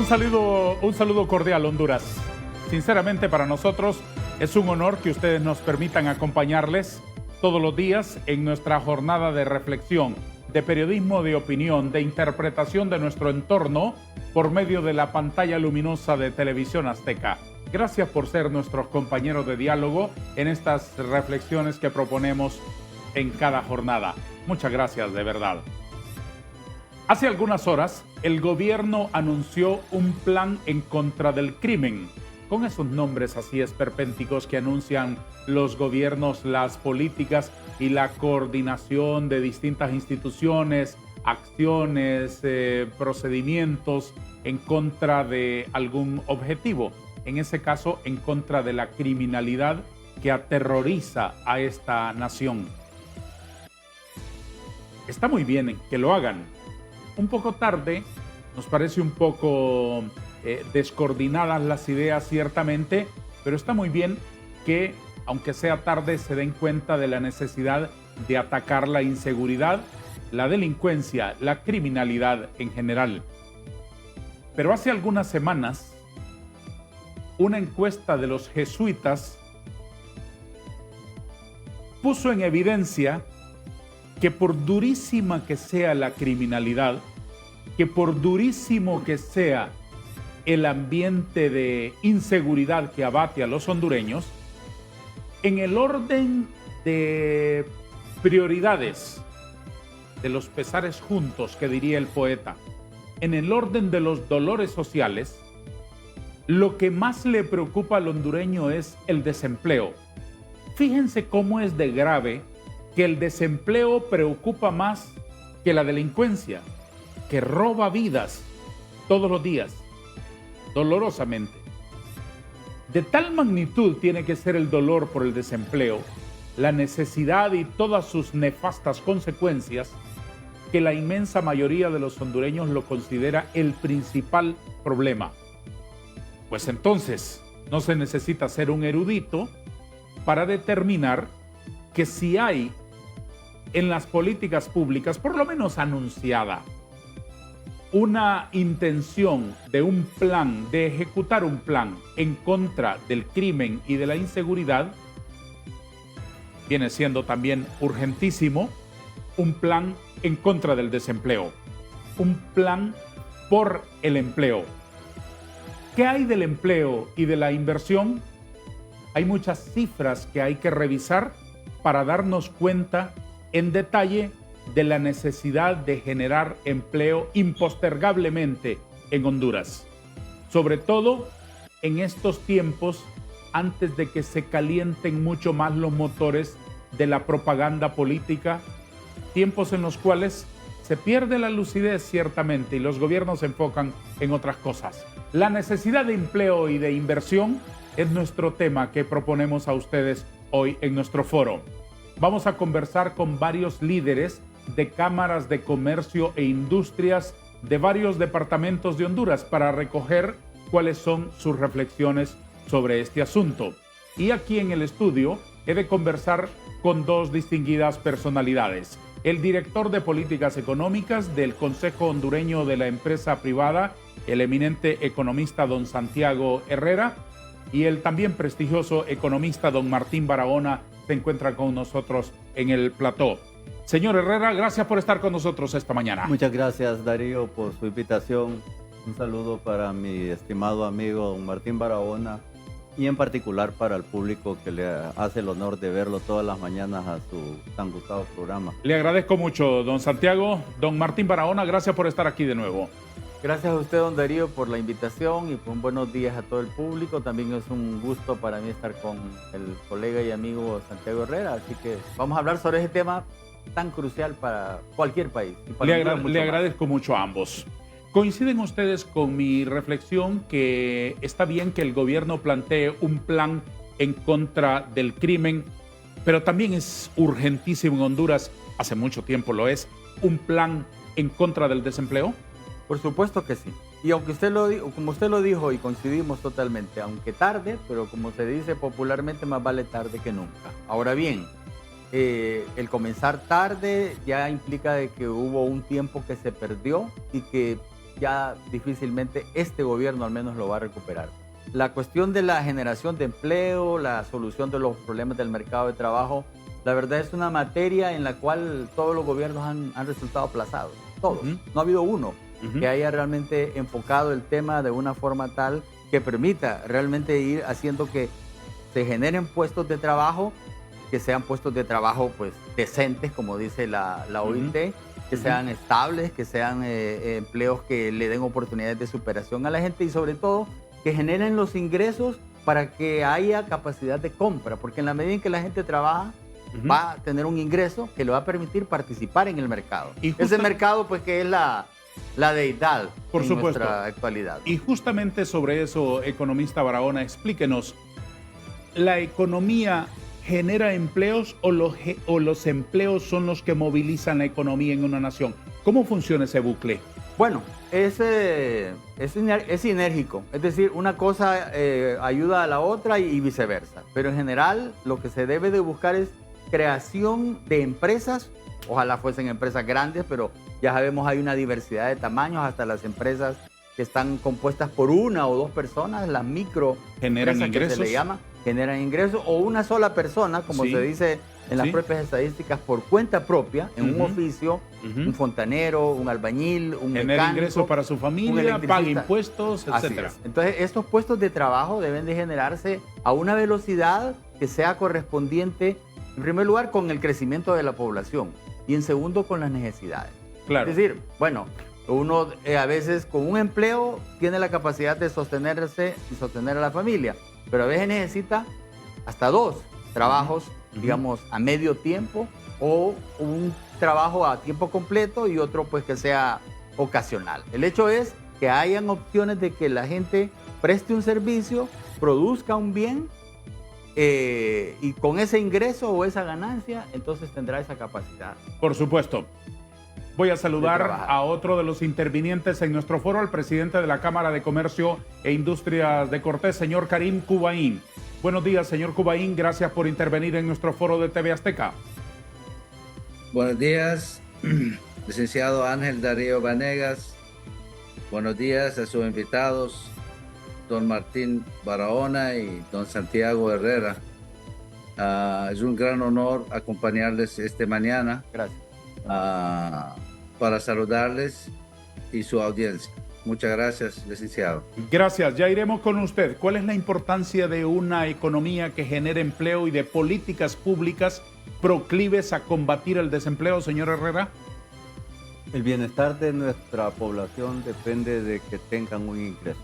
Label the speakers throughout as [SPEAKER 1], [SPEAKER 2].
[SPEAKER 1] Un saludo cordial, Honduras. Sinceramente, para nosotros es un honor que ustedes nos permitan acompañarles todos los días en nuestra jornada de reflexión, de periodismo de opinión, de interpretación de nuestro entorno por medio de la pantalla luminosa de Televisión Azteca. Gracias por ser nuestros compañeros de diálogo en estas reflexiones que proponemos en cada jornada. Muchas gracias, de verdad. Hace algunas horas, el gobierno anunció un plan en contra del crimen. Con esos nombres así esperpénticos que anuncian los gobiernos, las políticas y la coordinación de distintas instituciones, acciones, procedimientos en contra de algún objetivo. En ese caso, en contra de la criminalidad que aterroriza a esta nación. Está muy bien que lo hagan. Un poco tarde, nos parece un poco descoordinadas las ideas ciertamente, pero está muy bien que, aunque sea tarde, se den cuenta de la necesidad de atacar la inseguridad, la delincuencia, la criminalidad en general. Pero hace algunas semanas, una encuesta de los jesuitas puso en evidencia que por durísima que sea la criminalidad, que por durísimo que sea el ambiente de inseguridad que abate a los hondureños, en el orden de prioridades, de los pesares juntos, que diría el poeta, en el orden de los dolores sociales, lo que más le preocupa al hondureño es el desempleo. Fíjense cómo es de grave que el desempleo preocupa más que la delincuencia, que roba vidas todos los días, dolorosamente. De tal magnitud tiene que ser el dolor por el desempleo, la necesidad y todas sus nefastas consecuencias, que la inmensa mayoría de los hondureños lo considera el principal problema. Pues entonces, no se necesita ser un erudito para determinar que si hay en las políticas públicas, por lo menos anunciada, una intención de un plan, de ejecutar un plan en contra del crimen y de la inseguridad, viene siendo también urgentísimo un plan en contra del desempleo, un plan por el empleo. ¿Qué hay del empleo y de la inversión? Hay muchas cifras que hay que revisar para darnos cuenta en detalle de la necesidad de generar empleo impostergablemente en Honduras. Sobre todo en estos tiempos, antes de que se calienten mucho más los motores de la propaganda política, tiempos en los cuales se pierde la lucidez ciertamente y los gobiernos se enfocan en otras cosas. La necesidad de empleo y de inversión es nuestro tema que proponemos a ustedes hoy en nuestro foro. Vamos a conversar con varios líderes de cámaras de comercio e industrias de varios departamentos de Honduras para recoger cuáles son sus reflexiones sobre este asunto. Y aquí en el estudio he de conversar con dos distinguidas personalidades. El director de políticas económicas del Consejo Hondureño de la Empresa Privada, el eminente economista don Santiago Herrera, y el también prestigioso economista don Martín Barahona se encuentra con nosotros en el plató. Señor Herrera, gracias por estar con nosotros esta mañana.
[SPEAKER 2] Muchas gracias, Darío, por su invitación. Un saludo para mi estimado amigo don Martín Barahona y en particular para el público que le hace el honor de verlo todas las mañanas a su tan gustado programa.
[SPEAKER 1] Le agradezco mucho, don Santiago. Don Martín Barahona, gracias por estar aquí de nuevo.
[SPEAKER 3] Gracias a usted, don Darío, por la invitación y por buenos días a todo el público. También es un gusto para mí estar con el colega y amigo Santiago Herrera. Así que vamos a hablar sobre ese tema tan crucial para cualquier país. Y para
[SPEAKER 1] le agradezco mucho a ambos. ¿Coinciden ustedes con mi reflexión que está bien que el gobierno plantee un plan en contra del crimen, pero también es urgentísimo en Honduras, hace mucho tiempo lo es, un plan en contra del desempleo?
[SPEAKER 3] Por supuesto que sí. Y aunque como usted lo dijo y coincidimos totalmente, aunque tarde, pero como se dice popularmente, más vale tarde que nunca. Ahora bien, el comenzar tarde ya implica de que hubo un tiempo que se perdió y que ya difícilmente este gobierno al menos lo va a recuperar. La cuestión de la generación de empleo, la solución de los problemas del mercado de trabajo, la verdad es una materia en la cual todos los gobiernos han resultado aplazados. Todos. No ha habido uno que haya realmente enfocado el tema de una forma tal que permita realmente ir haciendo que se generen puestos de trabajo, que sean puestos de trabajo pues decentes, como dice la OIT, que sean estables, que sean empleos que le den oportunidades de superación a la gente y sobre todo que generen los ingresos para que haya capacidad de compra, porque en la medida en que la gente trabaja, va a tener un ingreso que le va a permitir participar en el mercado. Ese mercado, pues, que es la deidad
[SPEAKER 1] por
[SPEAKER 3] en
[SPEAKER 1] supuesto.
[SPEAKER 3] Nuestra actualidad.
[SPEAKER 1] Y justamente sobre eso, economista Barahona, explíquenos, ¿la economía genera empleos o los empleos son los que movilizan la economía en una nación? ¿Cómo funciona ese bucle?
[SPEAKER 3] Bueno, es sinérgico, es decir, una cosa ayuda a la otra y viceversa, pero en general lo que se debe de buscar es creación de empresas, ojalá fuesen empresas grandes, pero ya sabemos hay una diversidad de tamaños, hasta las empresas que están compuestas por una o dos personas, las micro
[SPEAKER 1] generan ingresos,
[SPEAKER 3] que se le llama, generan ingresos, o una sola persona, como se dice en las propias estadísticas, por cuenta propia, en un oficio, un fontanero, un albañil, un mecánico.
[SPEAKER 1] Genera ingresos para su familia, paga impuestos, etc.
[SPEAKER 3] Entonces, estos puestos de trabajo deben de generarse a una velocidad que sea correspondiente, en primer lugar, con el crecimiento de la población y en segundo, con las necesidades.
[SPEAKER 1] Claro.
[SPEAKER 3] Es decir, bueno, uno a veces con un empleo tiene la capacidad de sostenerse y sostener a la familia, pero a veces necesita hasta dos trabajos, digamos, a medio tiempo o un trabajo a tiempo completo y otro pues que sea ocasional. El hecho es que hayan opciones de que la gente preste un servicio, produzca un bien y con ese ingreso o esa ganancia, entonces tendrá esa capacidad.
[SPEAKER 1] Por supuesto. Voy a saludar a otro de los intervinientes en nuestro foro, al presidente de la Cámara de Comercio e Industrias de Cortés, señor Karim Cubaín. Buenos días, señor Cubaín. Gracias por intervenir en nuestro foro de TV Azteca.
[SPEAKER 4] Buenos días, licenciado Ángel Darío Vanegas. Buenos días a sus invitados, don Martín Barahona y don Santiago Herrera. Es un gran honor acompañarles esta mañana.
[SPEAKER 3] Gracias.
[SPEAKER 4] Para saludarles y su audiencia. Muchas gracias, licenciado.
[SPEAKER 1] Gracias, ya iremos con usted. ¿Cuál es la importancia de una economía que genere empleo y de políticas públicas proclives a combatir el desempleo, señor Herrera?
[SPEAKER 2] El bienestar de nuestra población depende de que tengan un ingreso.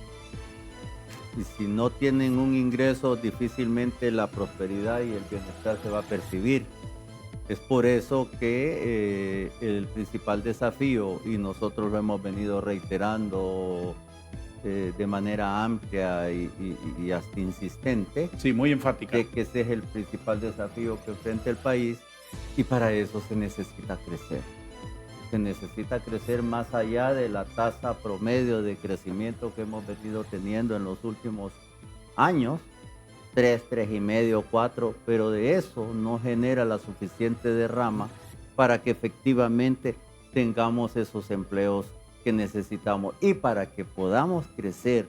[SPEAKER 2] Y si no tienen un ingreso, difícilmente la prosperidad y el bienestar se va a percibir. Es por eso que el principal desafío, y nosotros lo hemos venido reiterando de manera amplia y hasta insistente.
[SPEAKER 1] Sí, muy enfática.
[SPEAKER 2] Que ese es el principal desafío que enfrenta el país, y para eso se necesita crecer. Se necesita crecer más allá de la tasa promedio de crecimiento que hemos venido teniendo en los últimos años. 3, 3,5, 4, pero de eso no genera la suficiente derrama para que efectivamente tengamos esos empleos que necesitamos y para que podamos crecer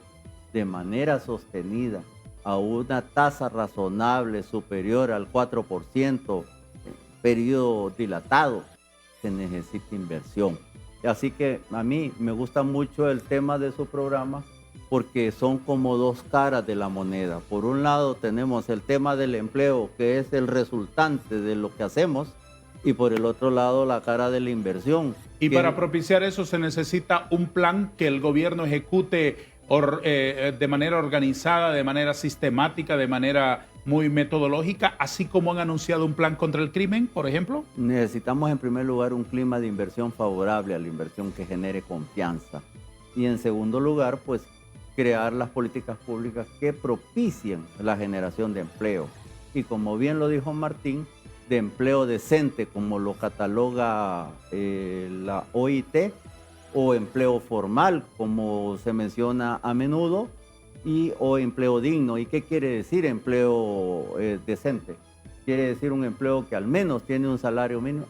[SPEAKER 2] de manera sostenida a una tasa razonable superior al 4% en periodo dilatado, se necesita inversión. Así que a mí me gusta mucho el tema de su programa, porque son como dos caras de la moneda. Por un lado tenemos el tema del empleo, que es el resultante de lo que hacemos, y por el otro lado la cara de la inversión.
[SPEAKER 1] Y para propiciar eso se necesita un plan que el gobierno ejecute de manera organizada, de manera sistemática, de manera muy metodológica, así como han anunciado un plan contra el crimen, por ejemplo.
[SPEAKER 2] Necesitamos en primer lugar un clima de inversión favorable a la inversión que genere confianza. Y en segundo lugar, pues crear las políticas públicas que propicien la generación de empleo. Y como bien lo dijo Martín, de empleo decente, como lo cataloga la OIT, o empleo formal, como se menciona a menudo, o empleo digno. ¿Y qué quiere decir empleo decente? Quiere decir un empleo que al menos tiene un salario mínimo,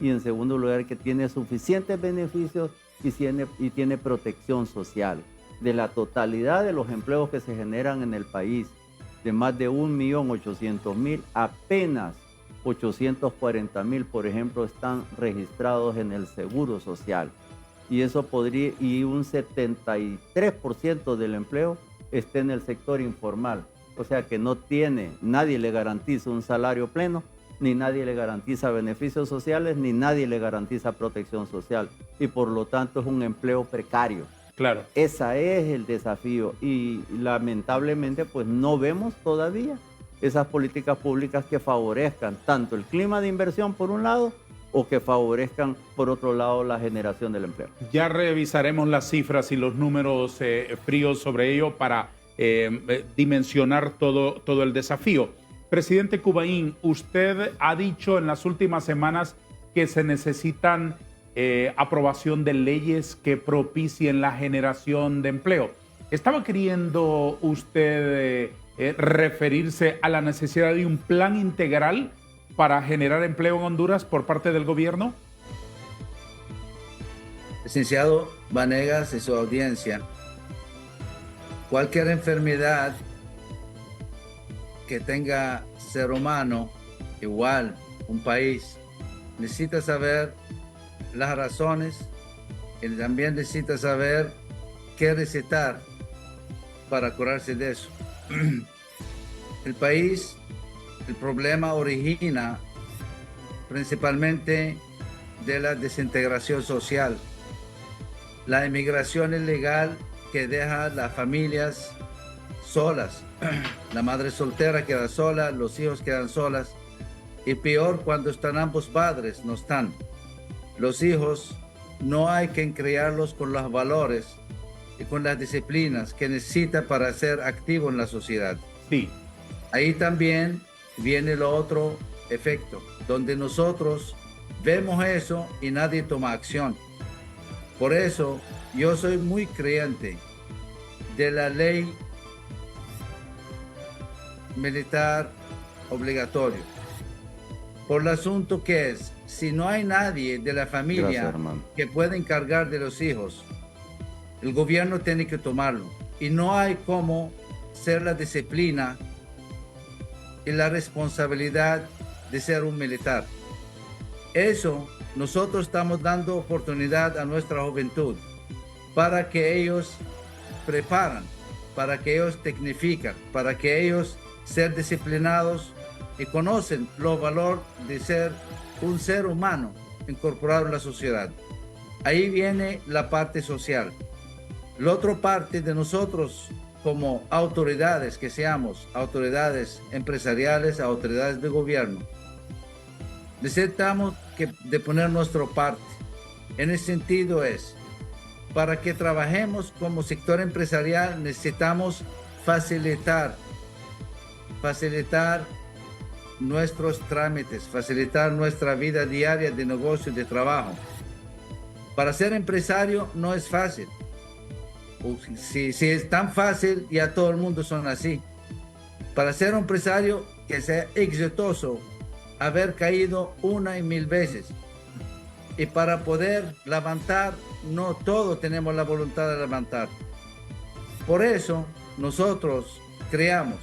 [SPEAKER 2] y en segundo lugar que tiene suficientes beneficios y tiene protección social. De la totalidad de los empleos que se generan en el país, de más de 1.800.000, apenas 840.000, por ejemplo, están registrados en el Seguro Social. Y eso podría, y un 73% del empleo está en el sector informal. O sea que nadie le garantiza un salario pleno, ni nadie le garantiza beneficios sociales, ni nadie le garantiza protección social. Y por lo tanto es un empleo precario.
[SPEAKER 1] Claro.
[SPEAKER 2] Ese es el desafío y lamentablemente pues no vemos todavía esas políticas públicas que favorezcan tanto el clima de inversión por un lado o que favorezcan por otro lado la generación del empleo.
[SPEAKER 1] Ya revisaremos las cifras y los números fríos sobre ello para dimensionar todo el desafío. Presidente Cubain, usted ha dicho en las últimas semanas que se necesitan aprobación de leyes que propicien la generación de empleo. ¿Estaba queriendo usted referirse a la necesidad de un plan integral para generar empleo en Honduras por parte del gobierno?
[SPEAKER 4] Licenciado Vanegas y su audiencia, cualquier enfermedad que tenga ser humano, igual un país, necesita saber las razones y también necesita saber qué recetar para curarse de eso. El país, el problema origina principalmente de la desintegración social, la inmigración ilegal que deja a las familias solas, la madre soltera queda sola, los hijos quedan solas y peor cuando están ambos padres, no están. Los hijos no hay que criarlos con los valores y con las disciplinas que necesita para ser activo en la sociedad.
[SPEAKER 1] Sí.
[SPEAKER 4] Ahí también viene el otro efecto, donde nosotros vemos eso y nadie toma acción. Por eso yo soy muy creyente de la ley militar obligatorio. Por el asunto que es, si no hay nadie de la familia que pueda encargar de los hijos, el gobierno tiene que tomarlo. Y no hay cómo ser la disciplina y la responsabilidad de ser un militar. Eso nosotros estamos dando oportunidad a nuestra juventud para que ellos preparan, para que ellos tecnifican, para que ellos sean disciplinados y conocen los valores de ser un ser humano incorporado en la sociedad. Ahí viene la parte social. La otra parte de nosotros como autoridades, que seamos autoridades empresariales, autoridades de gobierno, necesitamos de poner nuestra parte. En ese sentido es, para que trabajemos como sector empresarial necesitamos facilitar nuestros trámites, facilitar nuestra vida diaria de negocio y de trabajo. Para ser empresario no es fácil. Si es tan fácil, ya todo el mundo son así. Para ser un empresario que sea exitoso, haber caído 1 y 1000 veces. Y para poder levantar, no todos tenemos la voluntad de levantar. Por eso nosotros creamos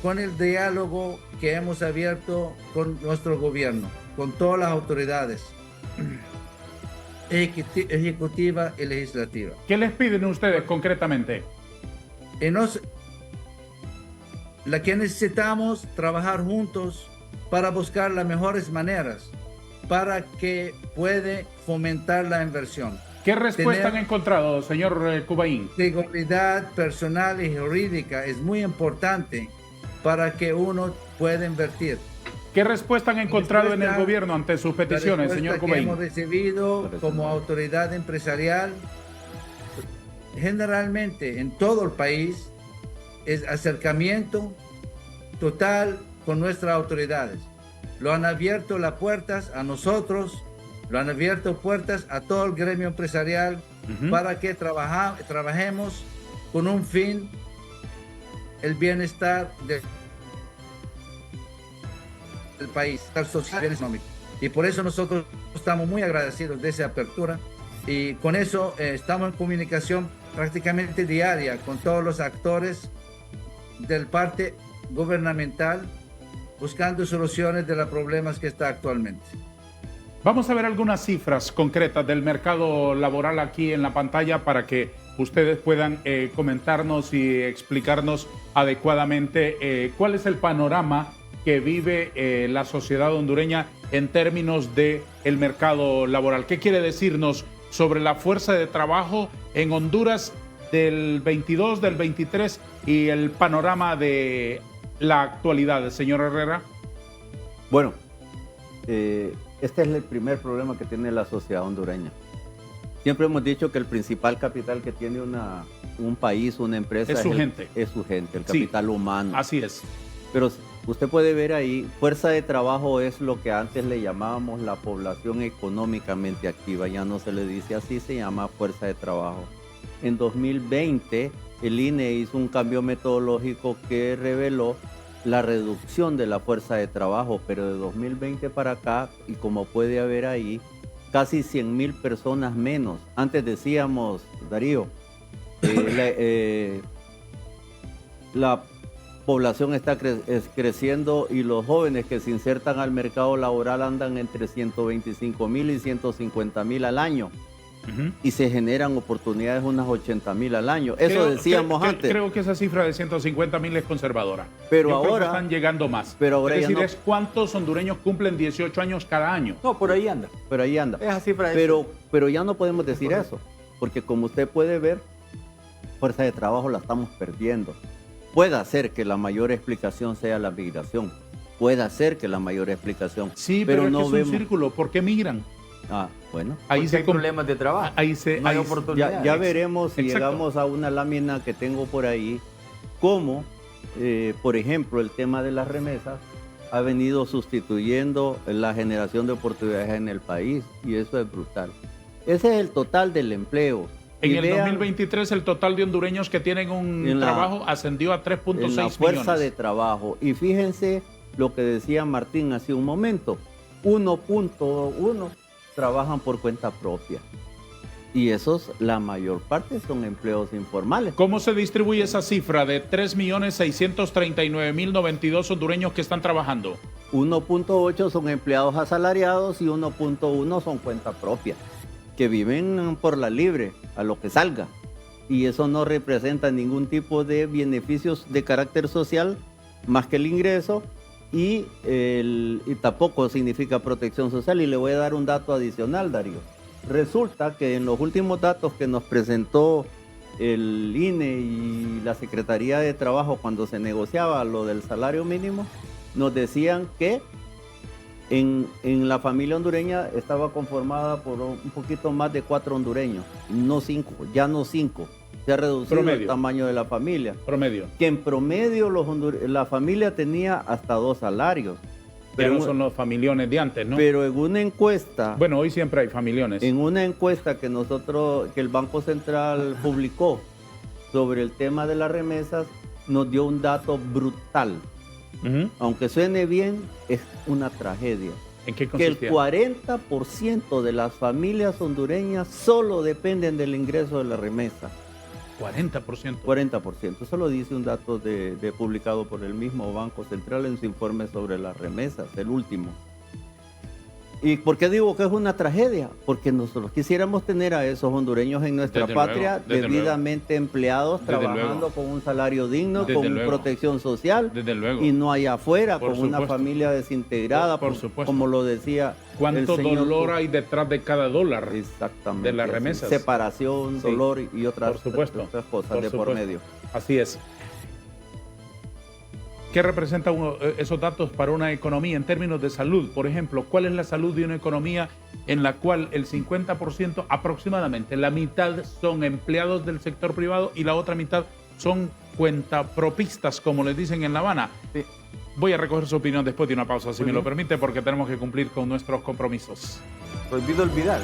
[SPEAKER 4] con el diálogo que hemos abierto con nuestro gobierno, con todas las autoridades ejecutiva y legislativa.
[SPEAKER 1] ¿Qué les piden ustedes concretamente?
[SPEAKER 4] La que necesitamos trabajar juntos para buscar las mejores maneras para que puede fomentar la inversión.
[SPEAKER 1] ¿Qué respuesta han encontrado, señor Cubain?
[SPEAKER 4] Seguridad personal y jurídica es muy importante para que uno pueda invertir.
[SPEAKER 1] ¿Qué respuesta han encontrado en el gobierno ante sus peticiones, señor Cubain?
[SPEAKER 4] Que hemos recibido como autoridad empresarial, generalmente en todo el país, es acercamiento total con nuestras autoridades. Lo han abierto las puertas a nosotros, lo han abierto puertas a todo el gremio empresarial para que trabajemos con un fin, el bienestar del país, el social y económico. Y por eso nosotros estamos muy agradecidos de esa apertura Y con eso estamos en comunicación prácticamente diaria con todos los actores del parte gubernamental, buscando soluciones de los problemas que está actualmente.
[SPEAKER 1] Vamos a ver algunas cifras concretas del mercado laboral aquí en la pantalla para que ustedes puedan comentarnos y explicarnos adecuadamente cuál es el panorama que vive la sociedad hondureña en términos de el mercado laboral. ¿Qué quiere decirnos sobre la fuerza de trabajo en Honduras del 22, del 23 y el panorama de la actualidad, señor Herrera?
[SPEAKER 2] Bueno, este es el primer problema que tiene la sociedad hondureña. Siempre hemos dicho que el principal capital que tiene un país, una empresa,
[SPEAKER 1] es su gente.
[SPEAKER 2] Es su gente, el
[SPEAKER 1] Sí,
[SPEAKER 2] capital humano.
[SPEAKER 1] Así es.
[SPEAKER 2] Pero usted puede ver ahí, fuerza de trabajo es lo que antes le llamábamos la población económicamente activa. Ya no se le dice así, se llama fuerza de trabajo. En 2020, el INE hizo un cambio metodológico que reveló la reducción de la fuerza de trabajo, pero de 2020 para acá, y como puede ver ahí, casi 100,000 personas menos. Antes decíamos, Darío, la población está creciendo y los jóvenes que se insertan al mercado laboral andan entre 125,000 y 150,000 al año. Y se generan oportunidades unas 80,000 al año. Eso decíamos antes.
[SPEAKER 1] Creo que esa cifra de 150,000 es conservadora.
[SPEAKER 2] Pero
[SPEAKER 1] yo
[SPEAKER 2] ahora
[SPEAKER 1] creo que están llegando más.
[SPEAKER 2] Pero ahora
[SPEAKER 1] es
[SPEAKER 2] ya
[SPEAKER 1] decir,
[SPEAKER 2] no.
[SPEAKER 1] es cuántos hondureños cumplen 18 años cada año.
[SPEAKER 3] No, por ahí anda.
[SPEAKER 2] Pero ahí anda.
[SPEAKER 3] Esa cifra es...
[SPEAKER 2] Pero ya no podemos decir eso, porque como usted puede ver, fuerza de trabajo la estamos perdiendo. Puede ser que la mayor explicación sea la migración. Puede ser que la mayor explicación.
[SPEAKER 1] Sí, pero
[SPEAKER 2] no
[SPEAKER 1] es que es un círculo. ¿Por qué migran?
[SPEAKER 2] Ah, bueno.
[SPEAKER 1] Ahí
[SPEAKER 3] hay problemas de trabajo.
[SPEAKER 1] Ahí
[SPEAKER 3] no hay oportunidades.
[SPEAKER 2] Ya veremos si
[SPEAKER 1] Exacto.
[SPEAKER 2] llegamos a una lámina que tengo por ahí, cómo, por ejemplo, el tema de las remesas ha venido sustituyendo la generación de oportunidades en el país, y eso es brutal. Ese es el total del empleo.
[SPEAKER 1] En
[SPEAKER 2] Y
[SPEAKER 1] el
[SPEAKER 2] vean,
[SPEAKER 1] 2023 el total de hondureños que tienen un trabajo ascendió a 3.6 millones.
[SPEAKER 2] En la fuerza de trabajo. Y fíjense lo que decía Martín hace un momento, 1.1 trabajan por cuenta propia. Y esos, la mayor parte, son empleos informales.
[SPEAKER 1] ¿Cómo se distribuye esa cifra de 3.639.092 hondureños que están trabajando?
[SPEAKER 2] 1.8 son empleados asalariados y 1.1 son cuenta propia, que viven por la libre, a lo que salga. Y eso no representa ningún tipo de beneficios de carácter social más que el ingreso, y tampoco significa protección social. Y le voy a dar un dato adicional, Darío. Resulta que en los últimos datos que nos presentó el INE y la Secretaría de Trabajo cuando se negociaba lo del salario mínimo, nos decían que en la familia hondureña estaba conformada por un poquito más de 4 hondureños, no 5, ya no 5. Se ha reducido el tamaño de la familia.
[SPEAKER 1] Promedio.
[SPEAKER 2] Que en promedio la familia tenía hasta 2 salarios.
[SPEAKER 1] Pero no son los familiones de antes, ¿no?
[SPEAKER 2] Pero en una encuesta...
[SPEAKER 1] Bueno, hoy siempre hay familiones.
[SPEAKER 2] En una encuesta que el Banco Central publicó sobre el tema de las remesas, nos dio un dato brutal. Aunque suene bien, es una tragedia.
[SPEAKER 1] ¿En qué
[SPEAKER 2] consistía? Que el 40% de las familias hondureñas solo dependen del ingreso de la remesa.
[SPEAKER 1] 40%.
[SPEAKER 2] 40%. Eso lo dice un dato publicado por el mismo Banco Central en su informe sobre las remesas, el último. ¿Y por qué digo que es una tragedia? Porque nosotros quisiéramos tener a esos hondureños en nuestra patria debidamente empleados, trabajando con un salario digno, con protección social, y no allá afuera con una familia desintegrada,
[SPEAKER 1] por supuesto,
[SPEAKER 2] como lo decía
[SPEAKER 1] ¿cuánto dolor hay detrás de cada dólar?
[SPEAKER 2] Exactamente.
[SPEAKER 1] De las remesas.
[SPEAKER 2] Separación, dolor y otras cosas de por medio.
[SPEAKER 1] Así es. ¿Qué representan esos datos para una economía en términos de salud? Por ejemplo, ¿cuál es la salud de una economía en la cual el 50%, aproximadamente, la mitad son empleados del sector privado y la otra mitad son cuentapropistas, como les dicen en La Habana?
[SPEAKER 3] Sí.
[SPEAKER 1] Voy a recoger su opinión después de una pausa, si me lo permite, porque tenemos que cumplir con nuestros compromisos.
[SPEAKER 3] Prohibido olvidar.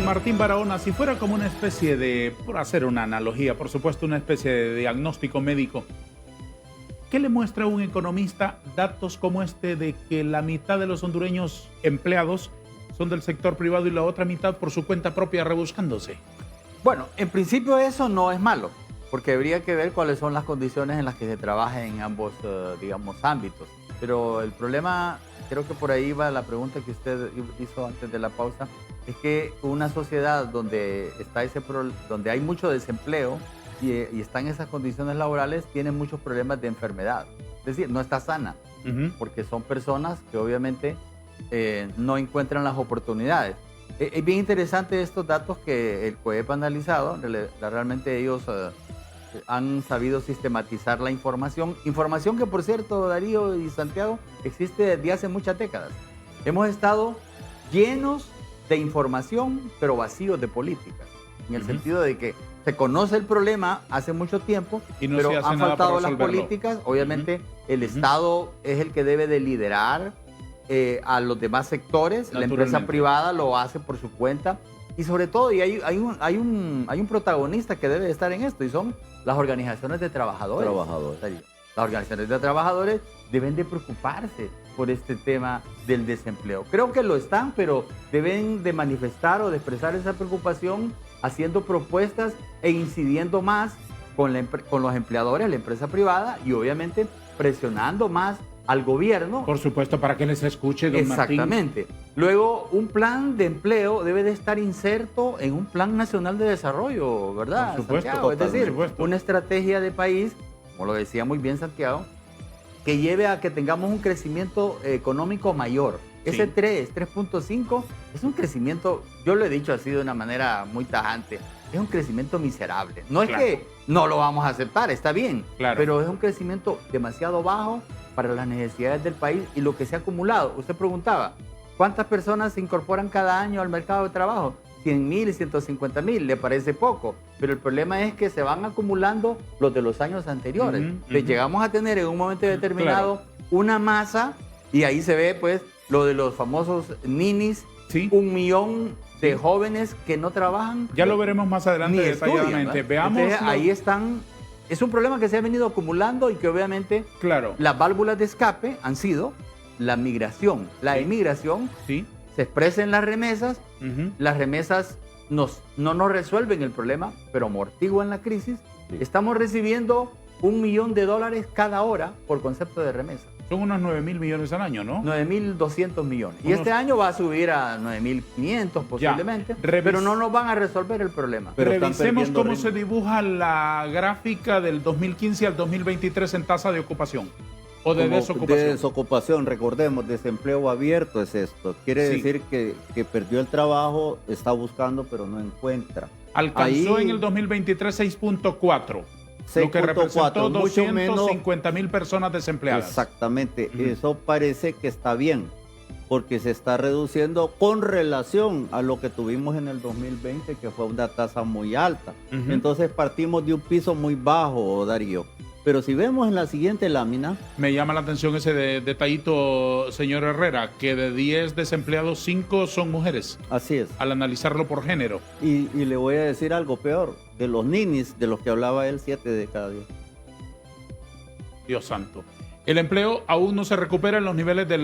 [SPEAKER 1] Don Martín Barahona, si fuera como una especie de, por hacer una analogía, por supuesto, una especie de diagnóstico médico, ¿qué le muestra a un economista datos como este de que la mitad de los hondureños empleados son del sector privado y la otra mitad por su cuenta propia rebuscándose?
[SPEAKER 3] Bueno, en principio eso no es malo, porque habría que ver cuáles son las condiciones en las que se trabaja en ambos, digamos, ámbitos. Pero el problema, creo que por ahí va la pregunta que usted hizo antes de la pausa, es que una sociedad donde donde hay mucho desempleo y están esas condiciones laborales, tiene muchos problemas de enfermedad. Es decir, no está sana, porque son personas que obviamente no encuentran las oportunidades. Es bien interesante estos datos que el COEP ha analizado. Realmente ellos han sabido sistematizar la información. Información que, por cierto, Darío y Santiago, existe desde hace muchas décadas. Hemos estado llenos de información, pero vacíos de políticas. En el sentido de que se conoce el problema hace mucho tiempo,
[SPEAKER 1] y no
[SPEAKER 3] pero
[SPEAKER 1] se hace
[SPEAKER 3] han
[SPEAKER 1] nada para
[SPEAKER 3] faltado las
[SPEAKER 1] resolverlo.
[SPEAKER 3] políticas. Obviamente, el Estado es el que debe de liderar a los demás sectores. La empresa privada lo hace por su cuenta. Y sobre todo, y hay un protagonista que debe de estar en esto, y son las organizaciones de trabajadores. Las organizaciones de trabajadores deben de preocuparse por este tema del desempleo. Creo que lo están, pero deben de manifestar o de expresar esa preocupación haciendo propuestas e incidiendo más con los empleadores, la empresa privada, y obviamente presionando más al gobierno.
[SPEAKER 1] Por supuesto, para que les escuche, don Martín.
[SPEAKER 3] Exactamente. Luego, un plan de empleo debe de estar inserto en un plan nacional de desarrollo, ¿verdad,
[SPEAKER 1] Por supuesto,
[SPEAKER 3] Santiago? Es decir,
[SPEAKER 1] por supuesto.
[SPEAKER 3] una estrategia de país, como lo decía muy bien Santiago, que lleve a que tengamos un crecimiento económico mayor.
[SPEAKER 1] Sí.
[SPEAKER 3] Ese 3.5 es un crecimiento, yo lo he dicho así de una manera muy tajante, es un crecimiento miserable. No es que no lo vamos a aceptar, está bien, pero es un crecimiento demasiado bajo para las necesidades del país y lo que se ha acumulado. Usted preguntaba, ¿cuántas personas se incorporan cada año al mercado de trabajo? 100,000, 150,000, le parece poco, pero el problema es que se van acumulando los de los años anteriores. Entonces, llegamos a tener en un momento determinado una masa, y ahí se ve pues lo de los famosos ninis, 1 millón de jóvenes que no trabajan.
[SPEAKER 1] Ya lo veremos más adelante detalladamente. Veamos.
[SPEAKER 3] Entonces, ahí están. Es un problema que se ha venido acumulando y que obviamente las válvulas de escape han sido la migración, la emigración. Se expresa en las remesas. Las remesas no nos resuelven el problema, pero amortiguan la crisis. Estamos recibiendo $1 millón cada hora por concepto de remesa.
[SPEAKER 1] Son unos 9,000 millones al año, ¿no?
[SPEAKER 3] 9,200 millones. Y este año va a subir a 9,500 posiblemente, pero no nos van a resolver el problema.
[SPEAKER 1] Revisemos cómo se dibuja la gráfica del 2015 al 2023 en tasa de ocupación o de desocupación.
[SPEAKER 2] De desocupación, recordemos, desempleo abierto es esto. Quiere decir que perdió el trabajo, está buscando, pero no encuentra.
[SPEAKER 1] Alcanzó en el 2023 6.4. Lo que representó 250,000 personas desempleadas.
[SPEAKER 2] Exactamente. Eso parece que está bien, porque se está reduciendo con relación a lo que tuvimos en el 2020, que fue una tasa muy alta. Entonces partimos de un piso muy bajo, Darío. Pero si vemos en la siguiente lámina...
[SPEAKER 1] Me llama la atención ese detallito, señor Herrera, que de 10 desempleados, 5 son mujeres.
[SPEAKER 2] Así es.
[SPEAKER 1] Al analizarlo por género.
[SPEAKER 2] Y le voy a decir algo peor. De los ninis, de los que hablaba él, 7 de cada 10.
[SPEAKER 1] Dios santo. El empleo aún no se recupera en los niveles de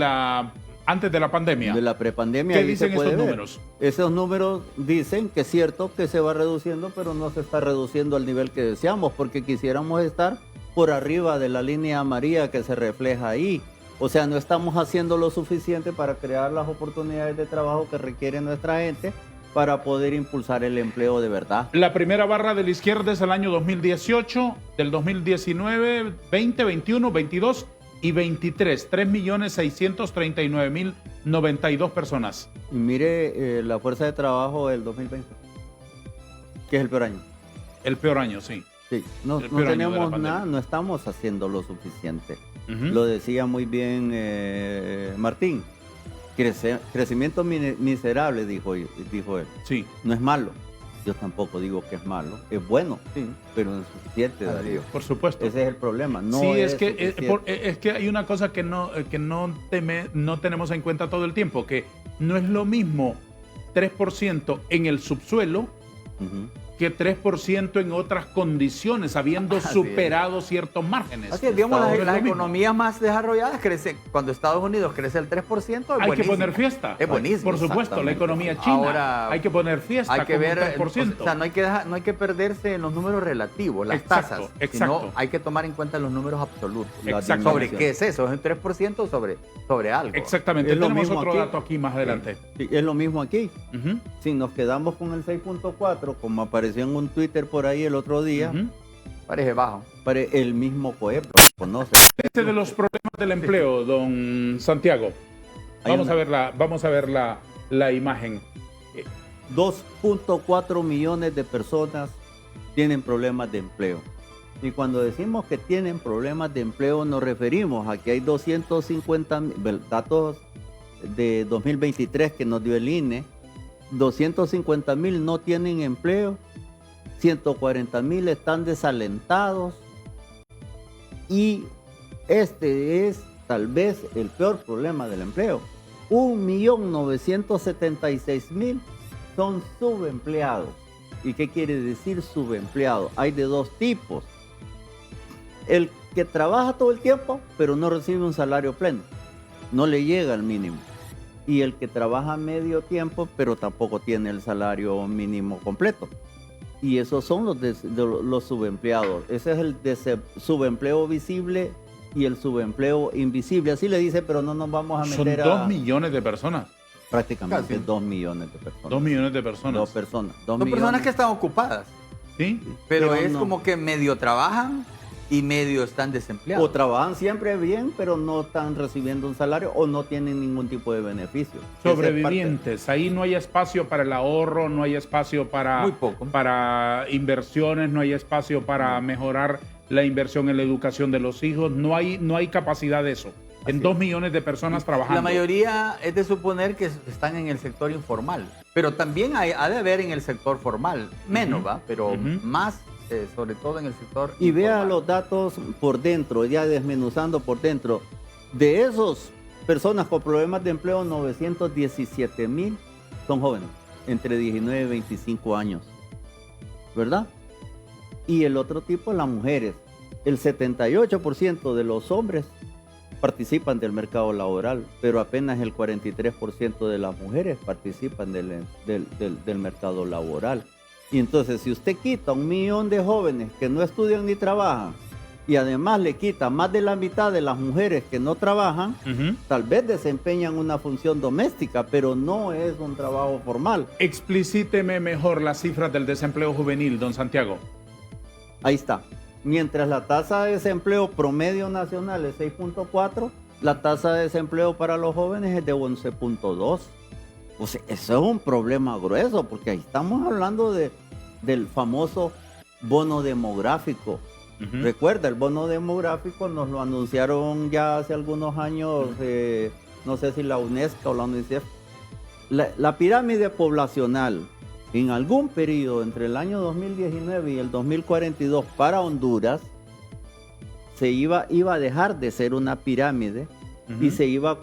[SPEAKER 1] antes de la pandemia.
[SPEAKER 2] De la prepandemia.
[SPEAKER 1] ¿Qué dicen estos números?
[SPEAKER 2] Esos números dicen que es cierto que se va reduciendo, pero no se está reduciendo al nivel que deseamos, porque quisiéramos estar por arriba de la línea amarilla que se refleja ahí. O sea, no estamos haciendo lo suficiente para crear las oportunidades de trabajo que requiere nuestra gente para poder impulsar el empleo de verdad.
[SPEAKER 1] La primera barra de la izquierda es el año 2018, del 2019, 20, 21, 22 y 23. 3,639,092 personas.
[SPEAKER 2] Y mire la fuerza de trabajo del 2020, que es el peor año.
[SPEAKER 1] El peor año, sí.
[SPEAKER 2] Sí, no tenemos nada, no estamos haciendo lo suficiente. Lo decía muy bien Martín. Crecimiento miserable, dijo él.
[SPEAKER 1] Sí.
[SPEAKER 2] No es malo. Yo tampoco digo que es malo. Es bueno, pero no es suficiente, Darío.
[SPEAKER 1] Por supuesto.
[SPEAKER 2] Ese es el problema. No
[SPEAKER 1] sí,
[SPEAKER 2] es
[SPEAKER 1] que hay una cosa que no tenemos en cuenta todo el tiempo, que no es lo mismo 3% en el subsuelo
[SPEAKER 2] Ujú.
[SPEAKER 1] que 3% en otras condiciones, habiendo
[SPEAKER 3] Así es.
[SPEAKER 1] superado ciertos márgenes.
[SPEAKER 3] Así es, digamos,
[SPEAKER 1] Estados
[SPEAKER 3] las
[SPEAKER 1] Unidos es lo mismo.
[SPEAKER 3] economías más desarrolladas crecen. Cuando Estados Unidos crece el 3%, es
[SPEAKER 1] Hay que
[SPEAKER 3] buenísimo.
[SPEAKER 1] poner fiesta.
[SPEAKER 3] Es buenísimo.
[SPEAKER 1] Por supuesto, la
[SPEAKER 2] Exactamente.
[SPEAKER 1] economía china.
[SPEAKER 3] Ahora,
[SPEAKER 1] hay que poner fiesta
[SPEAKER 3] Hay que
[SPEAKER 1] con
[SPEAKER 3] ver,
[SPEAKER 1] un 3%.
[SPEAKER 3] o sea, no hay que perderse en los números relativos, las
[SPEAKER 1] Exacto,
[SPEAKER 3] tasas,
[SPEAKER 1] exacto.
[SPEAKER 3] sino hay que tomar en cuenta los números absolutos.
[SPEAKER 1] Exacto.
[SPEAKER 3] ¿Sobre qué es eso? ¿Es un 3% sobre algo?
[SPEAKER 1] Exactamente.
[SPEAKER 2] Es lo
[SPEAKER 1] Tenemos
[SPEAKER 2] mismo
[SPEAKER 1] otro
[SPEAKER 2] aquí.
[SPEAKER 1] dato aquí más adelante.
[SPEAKER 2] Sí, es lo mismo aquí.
[SPEAKER 1] Ujú,
[SPEAKER 2] Si nos quedamos con el 6.4, como apareció en un Twitter por ahí el otro día,
[SPEAKER 1] ujú.
[SPEAKER 3] Parece bajo.
[SPEAKER 2] el mismo COEP lo conoce.
[SPEAKER 1] Este de los problemas del empleo, don Santiago.
[SPEAKER 2] Hay
[SPEAKER 1] Vamos
[SPEAKER 2] una-
[SPEAKER 1] a ver la imagen.
[SPEAKER 2] 2.4 millones de personas tienen problemas de empleo. Y cuando decimos que tienen problemas de empleo, nos referimos a que hay 250,000 datos de 2023 que nos dio el INE. 250,000 no tienen empleo, 140,000 están desalentados. Y este es tal vez el peor problema del empleo. 1.976.000 son subempleados. ¿Y qué quiere decir subempleado? Hay de dos tipos. El que trabaja todo el tiempo, pero no recibe un salario pleno. No le llega al mínimo. Y el que trabaja medio tiempo, pero tampoco tiene el salario mínimo completo. Y esos son los subempleados. Ese es el subempleo visible y el subempleo invisible. Así le dice, pero no nos vamos a
[SPEAKER 1] Son
[SPEAKER 2] meter
[SPEAKER 1] 2 millones de personas.
[SPEAKER 2] prácticamente
[SPEAKER 3] Casi.
[SPEAKER 2] 2 millones de personas.
[SPEAKER 1] 2 millones de personas.
[SPEAKER 2] Dos personas.
[SPEAKER 3] Son personas que están ocupadas,
[SPEAKER 1] ¿Sí?
[SPEAKER 3] pero
[SPEAKER 2] Pero
[SPEAKER 3] es
[SPEAKER 2] no.
[SPEAKER 3] como que medio trabajan y medio están desempleados.
[SPEAKER 2] O trabajan siempre bien, pero no están recibiendo un salario o no tienen ningún tipo de beneficio. Esa es
[SPEAKER 1] Sobrevivientes. Ahí no hay espacio para el ahorro, no hay espacio
[SPEAKER 3] Muy poco.
[SPEAKER 1] para inversiones, no hay espacio para mejorar la inversión en la educación de los hijos. No hay capacidad de eso. En
[SPEAKER 2] Así
[SPEAKER 1] 2
[SPEAKER 2] es.
[SPEAKER 1] millones de personas trabajando.
[SPEAKER 3] La mayoría es de suponer que están en el sector informal, pero también ha de haber en el sector formal, menos,
[SPEAKER 1] Ujú.
[SPEAKER 3] ¿va? Pero
[SPEAKER 1] Ujú.
[SPEAKER 3] más, sobre todo en el sector
[SPEAKER 2] Y vea
[SPEAKER 3] informal.
[SPEAKER 2] los datos por dentro, ya desmenuzando por dentro. De esos personas con problemas de empleo, 917,000 son jóvenes, entre 19 y 25 años. ¿Verdad? Y el otro tipo, las mujeres. El 78% de los hombres participan del mercado laboral, pero apenas el 43% de las mujeres participan del mercado laboral. Y entonces, si usted quita 1 millón de jóvenes que no estudian ni trabajan, y además le quita más de la mitad de las mujeres que no trabajan,
[SPEAKER 1] Ujú.
[SPEAKER 2] tal vez desempeñan una función doméstica, pero no es un trabajo formal.
[SPEAKER 1] Explíciteme mejor las cifras del desempleo juvenil, don Santiago.
[SPEAKER 2] Ahí está. Mientras la tasa de desempleo promedio nacional es 6.4, la tasa de desempleo para los jóvenes es de 11.2. O sea, eso es un problema grueso, porque ahí estamos hablando del famoso bono demográfico.
[SPEAKER 1] Ujú.
[SPEAKER 2] Recuerda, el bono demográfico nos lo anunciaron ya hace algunos años, no sé si la UNESCO o la UNICEF. La pirámide poblacional en algún periodo entre el año 2019 y el 2042 para Honduras se iba a dejar de ser una pirámide
[SPEAKER 1] Ujú.
[SPEAKER 2] y se iba a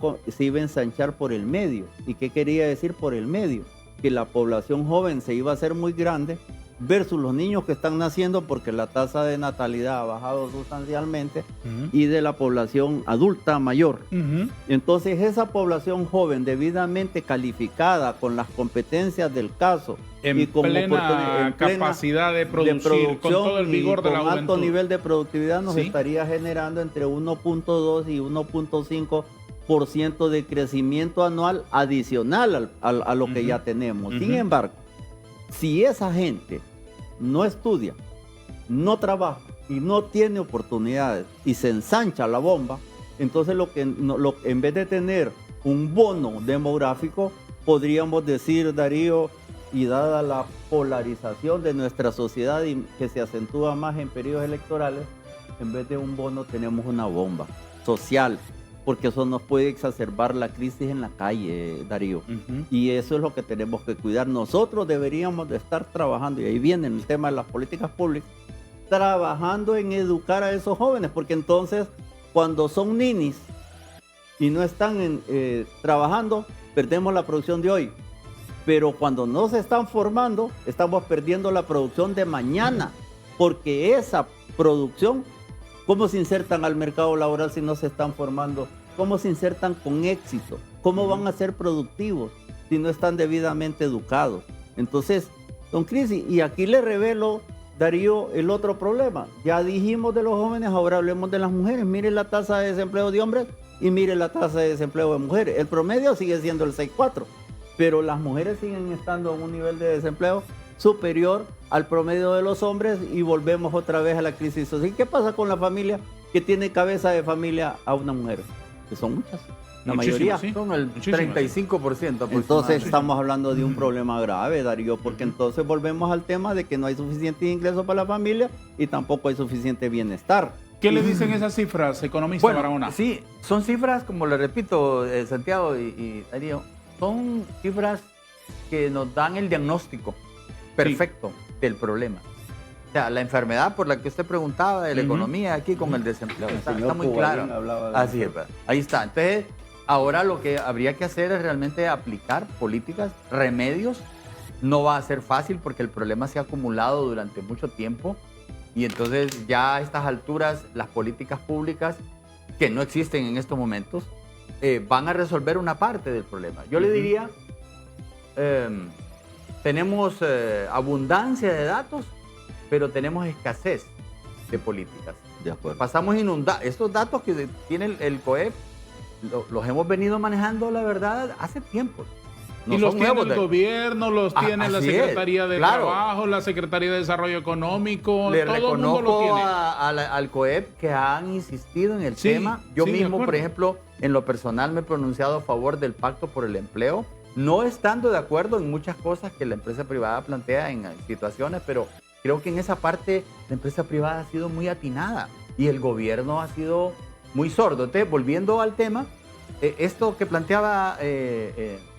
[SPEAKER 2] ensanchar por el medio. ¿Y qué quería decir por el medio? Que la población joven se iba a hacer muy grande versus los niños que están naciendo, porque la tasa de natalidad ha bajado sustancialmente,
[SPEAKER 1] Ujú.
[SPEAKER 2] y de la población adulta mayor.
[SPEAKER 1] Ujú.
[SPEAKER 2] Entonces esa población joven debidamente calificada con las competencias del caso
[SPEAKER 1] En
[SPEAKER 2] y con
[SPEAKER 1] plena capacidad de producir, con todo el vigor de la
[SPEAKER 2] con alto
[SPEAKER 1] juventud.
[SPEAKER 2] nivel de productividad nos
[SPEAKER 1] Sí.
[SPEAKER 2] estaría generando entre 1.2 y 1.5% de crecimiento anual adicional a lo que
[SPEAKER 1] Ujú.
[SPEAKER 2] ya tenemos. Sin
[SPEAKER 1] Ujú.
[SPEAKER 2] embargo, si esa gente no estudia, no trabaja y no tiene oportunidades y se ensancha la bomba, entonces en vez de tener un bono demográfico, podríamos decir, Darío, y dada la polarización de nuestra sociedad y que se acentúa más en periodos electorales, en vez de un bono tenemos una bomba social, porque eso nos puede exacerbar la crisis en la calle, Darío.
[SPEAKER 1] Ujú.
[SPEAKER 2] Y eso es lo que tenemos que cuidar. Nosotros deberíamos de estar trabajando, y ahí viene el tema de las políticas públicas, trabajando en educar a esos jóvenes, porque entonces cuando son ninis y no están trabajando, perdemos la producción de hoy. Pero cuando no se están formando, estamos perdiendo la producción de mañana, porque esa producción, ¿cómo se insertan al mercado laboral si no se están formando? ¿Cómo se insertan con éxito? ¿Cómo van a ser productivos si no están debidamente educados? Entonces, don Crisi, y aquí le revelo, Darío, el otro problema. Ya dijimos de los jóvenes, ahora hablemos de las mujeres. Mire la tasa de desempleo de hombres y mire la tasa de desempleo de mujeres. El promedio sigue siendo el 6.4, pero las mujeres siguen estando en un nivel de desempleo superior al promedio de los hombres y volvemos otra vez a la crisis social. ¿Qué pasa con la familia que tiene cabeza de familia a una mujer? Que son muchas. La mayoría
[SPEAKER 1] sí.
[SPEAKER 3] son el 35% aproximadamente.
[SPEAKER 2] Entonces estamos hablando de un problema grave, Darío, porque entonces volvemos al tema de que no hay suficiente ingreso para la familia y tampoco hay suficiente bienestar.
[SPEAKER 1] ¿Qué le dicen esas cifras, economista Barahona?
[SPEAKER 3] Sí, son cifras, como le repito, Santiago y Darío, son cifras que nos dan el diagnóstico perfecto del problema. O sea, la enfermedad por la que usted preguntaba de la economía aquí con el desempleo está muy claro. Así es, ahí está. Entonces, ahora lo que habría que hacer es realmente aplicar políticas, remedios. No va a ser fácil porque el problema se ha acumulado durante mucho tiempo y entonces ya a estas alturas las políticas públicas que no existen en estos momentos van a resolver una parte del problema. Yo le diría, tenemos abundancia de datos, pero tenemos escasez de políticas.
[SPEAKER 2] De acuerdo.
[SPEAKER 3] Pasamos inundados. Estos datos que tiene el COEP los hemos venido manejando, la verdad, hace tiempo.
[SPEAKER 1] No y los tiene el gobierno, los tiene la Secretaría de Trabajo, la Secretaría de Desarrollo Económico,
[SPEAKER 3] le
[SPEAKER 1] todo el mundo lo tiene.
[SPEAKER 3] Al COEP que han insistido en el tema. Yo mismo, por ejemplo, en lo personal me he pronunciado a favor del Pacto por el Empleo, no estando de acuerdo en muchas cosas que la empresa privada plantea en situaciones, pero creo que en esa parte la empresa privada ha sido muy atinada y el gobierno ha sido muy sordo. Entonces, volviendo al tema, esto que planteaba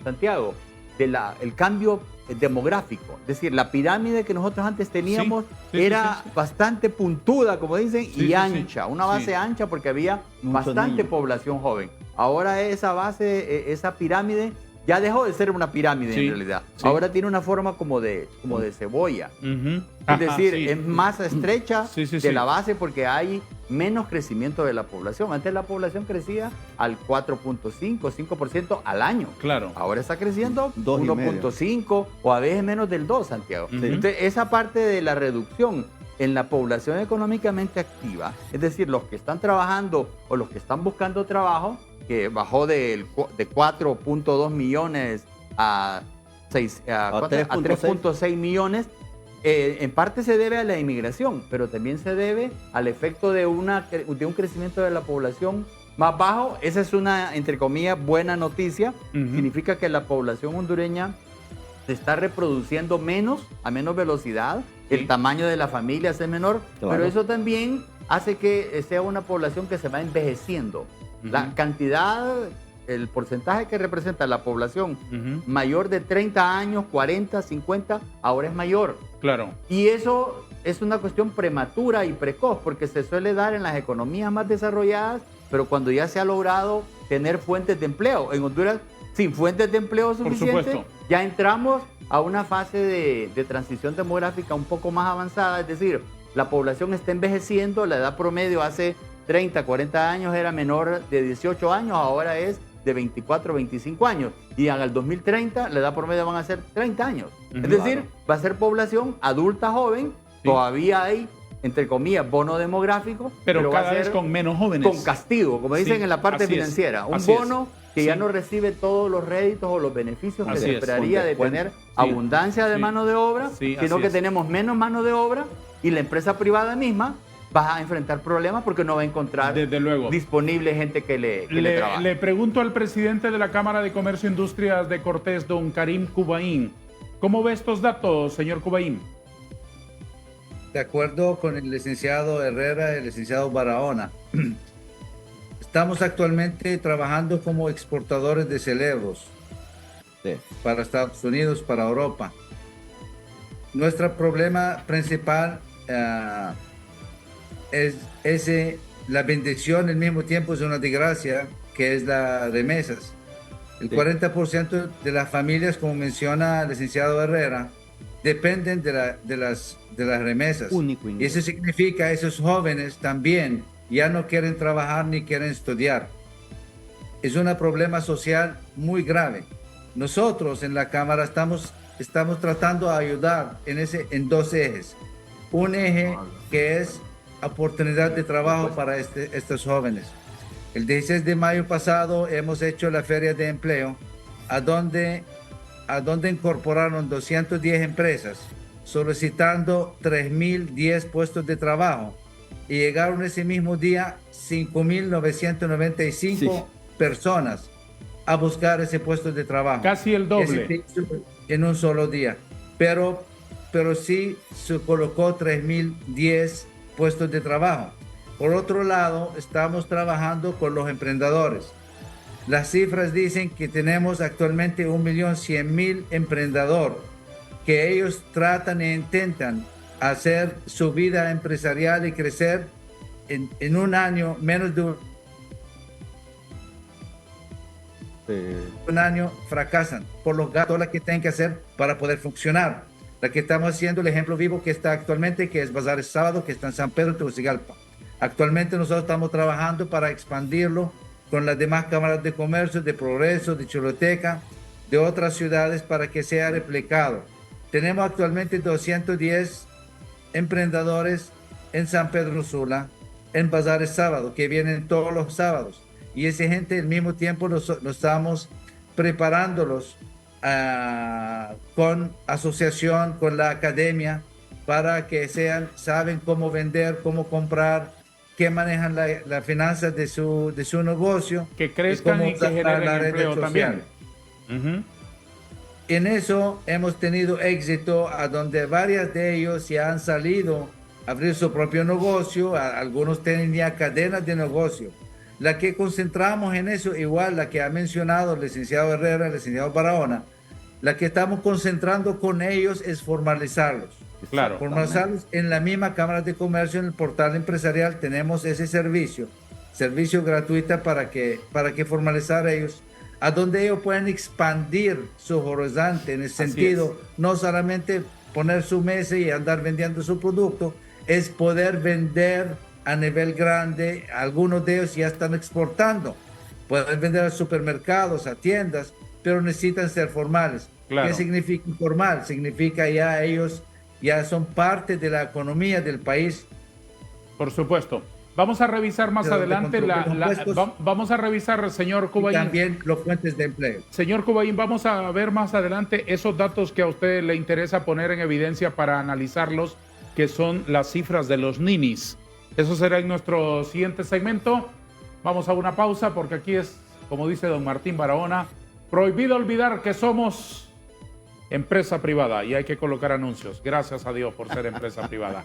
[SPEAKER 3] Santiago, el cambio demográfico, es decir, la pirámide que nosotros antes teníamos era bastante puntuda, como dicen, y ancha, una base ancha porque había bastante población joven. Ahora esa base, esa pirámide, ya dejó de ser una pirámide en realidad. Ahora tiene una forma como de cebolla. Es decir, es más estrecha de la base porque hay menos crecimiento de la población. Antes la población crecía al 4.5, 5% al año.
[SPEAKER 1] Claro.
[SPEAKER 3] Ahora está creciendo 1.5 o a veces menos del 2, Santiago. Entonces, esa parte de la reducción en la población económicamente activa, es decir, los que están trabajando o los que están buscando trabajo, que bajó de 4.2 millones a 3.6 millones, en parte se debe a la inmigración, pero también se debe al efecto de un crecimiento de la población más bajo. Esa es una, entre comillas, buena noticia. Significa que la población hondureña se está reproduciendo a menos velocidad. El tamaño de la familia es menor, pero eso también hace que sea una población que se va envejeciendo. La cantidad, el porcentaje que representa la población mayor de 30 años, 40, 50, ahora es mayor.
[SPEAKER 1] Claro.
[SPEAKER 3] Y eso es una cuestión prematura y precoz, porque se suele dar en las economías más desarrolladas, pero cuando ya se ha logrado tener fuentes de empleo. En Honduras, sin fuentes de empleo suficientes, ya entramos a una fase de transición demográfica un poco más avanzada, es decir, la población está envejeciendo, la edad promedio hace 30, 40 años era menor de 18 años, ahora es de 24, 25 años. Y en el 2030 la edad promedio van a ser 30 años. Es decir, va a ser población adulta joven, todavía hay, entre comillas, bono demográfico.
[SPEAKER 1] Pero cada vez con menos jóvenes.
[SPEAKER 3] Con castigo, como dicen en la parte financiera. Un bono que ya no recibe todos los réditos o los beneficios que se esperaría de tener abundancia de mano de obra, sino que tenemos menos mano de obra y la empresa privada misma va a enfrentar problemas porque no va a encontrar disponible gente que le trabaje.
[SPEAKER 1] Le pregunto al presidente de la Cámara de Comercio e Industrias de Cortés, don Karim Cubaín, ¿cómo ve estos datos, señor Cubaín?
[SPEAKER 4] De acuerdo con el licenciado Herrera y el licenciado Barahona, estamos actualmente trabajando como exportadores de cerebros para Estados Unidos, para Europa. Nuestro problema principal es la bendición, al mismo tiempo es una desgracia, que es la remesas. El
[SPEAKER 2] Sí.
[SPEAKER 4] 40% de las familias, como menciona el licenciado Herrera, dependen de las remesas.
[SPEAKER 2] Único
[SPEAKER 4] Y
[SPEAKER 2] ingreso.
[SPEAKER 4] eso significa esos jóvenes también ya no quieren trabajar ni quieren estudiar. Es un problema social muy grave. Nosotros en la Cámara estamos tratando de ayudar en dos ejes. Un eje que es oportunidad de trabajo para estos jóvenes. El 16 de mayo pasado hemos hecho la feria de empleo, a donde, a donde incorporaron 210 empresas, solicitando 3.010 puestos de trabajo. Y llegaron ese mismo día
[SPEAKER 2] Sí.
[SPEAKER 4] 5.995 personas a buscar ese puesto de trabajo.
[SPEAKER 1] Casi el doble.
[SPEAKER 4] Ese se hizo en un solo día. Pero sí se colocó 3.010 puestos de trabajo. Por otro lado, estamos trabajando con los emprendedores. Las cifras dicen que tenemos actualmente 1.100.000 emprendedores, que ellos tratan e intentan hacer su vida empresarial y crecer en un año, menos de un año fracasan por los gastos que tienen que hacer para poder funcionar. La que estamos haciendo, el ejemplo vivo que está actualmente, que es Bazares Sábado, que está en San Pedro, Tegucigalpa. Actualmente nosotros estamos trabajando para expandirlo con las demás cámaras de comercio, de Progreso, de Choluteca, de otras ciudades para que sea replicado. Tenemos actualmente 210 emprendedores en San Pedro Sula, en Bazares Sábado, que vienen todos los sábados. Y esa gente al mismo tiempo nos estamos preparándolos con asociación, con la academia, para que saben cómo vender, cómo comprar, que manejan las finanzas de su negocio.
[SPEAKER 1] Que crezcan y que generen empleo también.
[SPEAKER 4] En eso hemos tenido éxito, a donde varias de ellos ya han salido a abrir su propio negocio, algunos tienen ya cadenas de negocio. La que concentramos en eso, igual la que ha mencionado el licenciado Herrera, el licenciado Barahona, la que estamos concentrando con ellos es formalizarlos.
[SPEAKER 1] Claro.
[SPEAKER 4] Formalizarlos en la misma Cámara de Comercio, en el portal empresarial, tenemos ese servicio gratuito para que formalizar ellos, a donde ellos pueden expandir su horizonte en el sentido, no solamente poner su mesa y andar vendiendo su producto, es poder vender a nivel grande. Algunos de ellos ya están exportando, pueden vender a supermercados, a tiendas, pero necesitan ser formales.
[SPEAKER 1] Claro.
[SPEAKER 4] ¿Qué significa informal? Significa ya ellos ya son parte de la economía del país.
[SPEAKER 1] Por supuesto. Vamos a revisar más adelante vamos a revisar, señor Cubaín.
[SPEAKER 4] Y también los fuentes de empleo.
[SPEAKER 1] Señor Cubaín, vamos a ver más adelante esos datos que a usted le interesa poner en evidencia para analizarlos, que son las cifras de los ninis. Eso será en nuestro siguiente segmento. Vamos a una pausa porque aquí es, como dice don Martín Barahona, prohibido olvidar que somos empresa privada y hay que colocar anuncios. Gracias a Dios por ser empresa privada.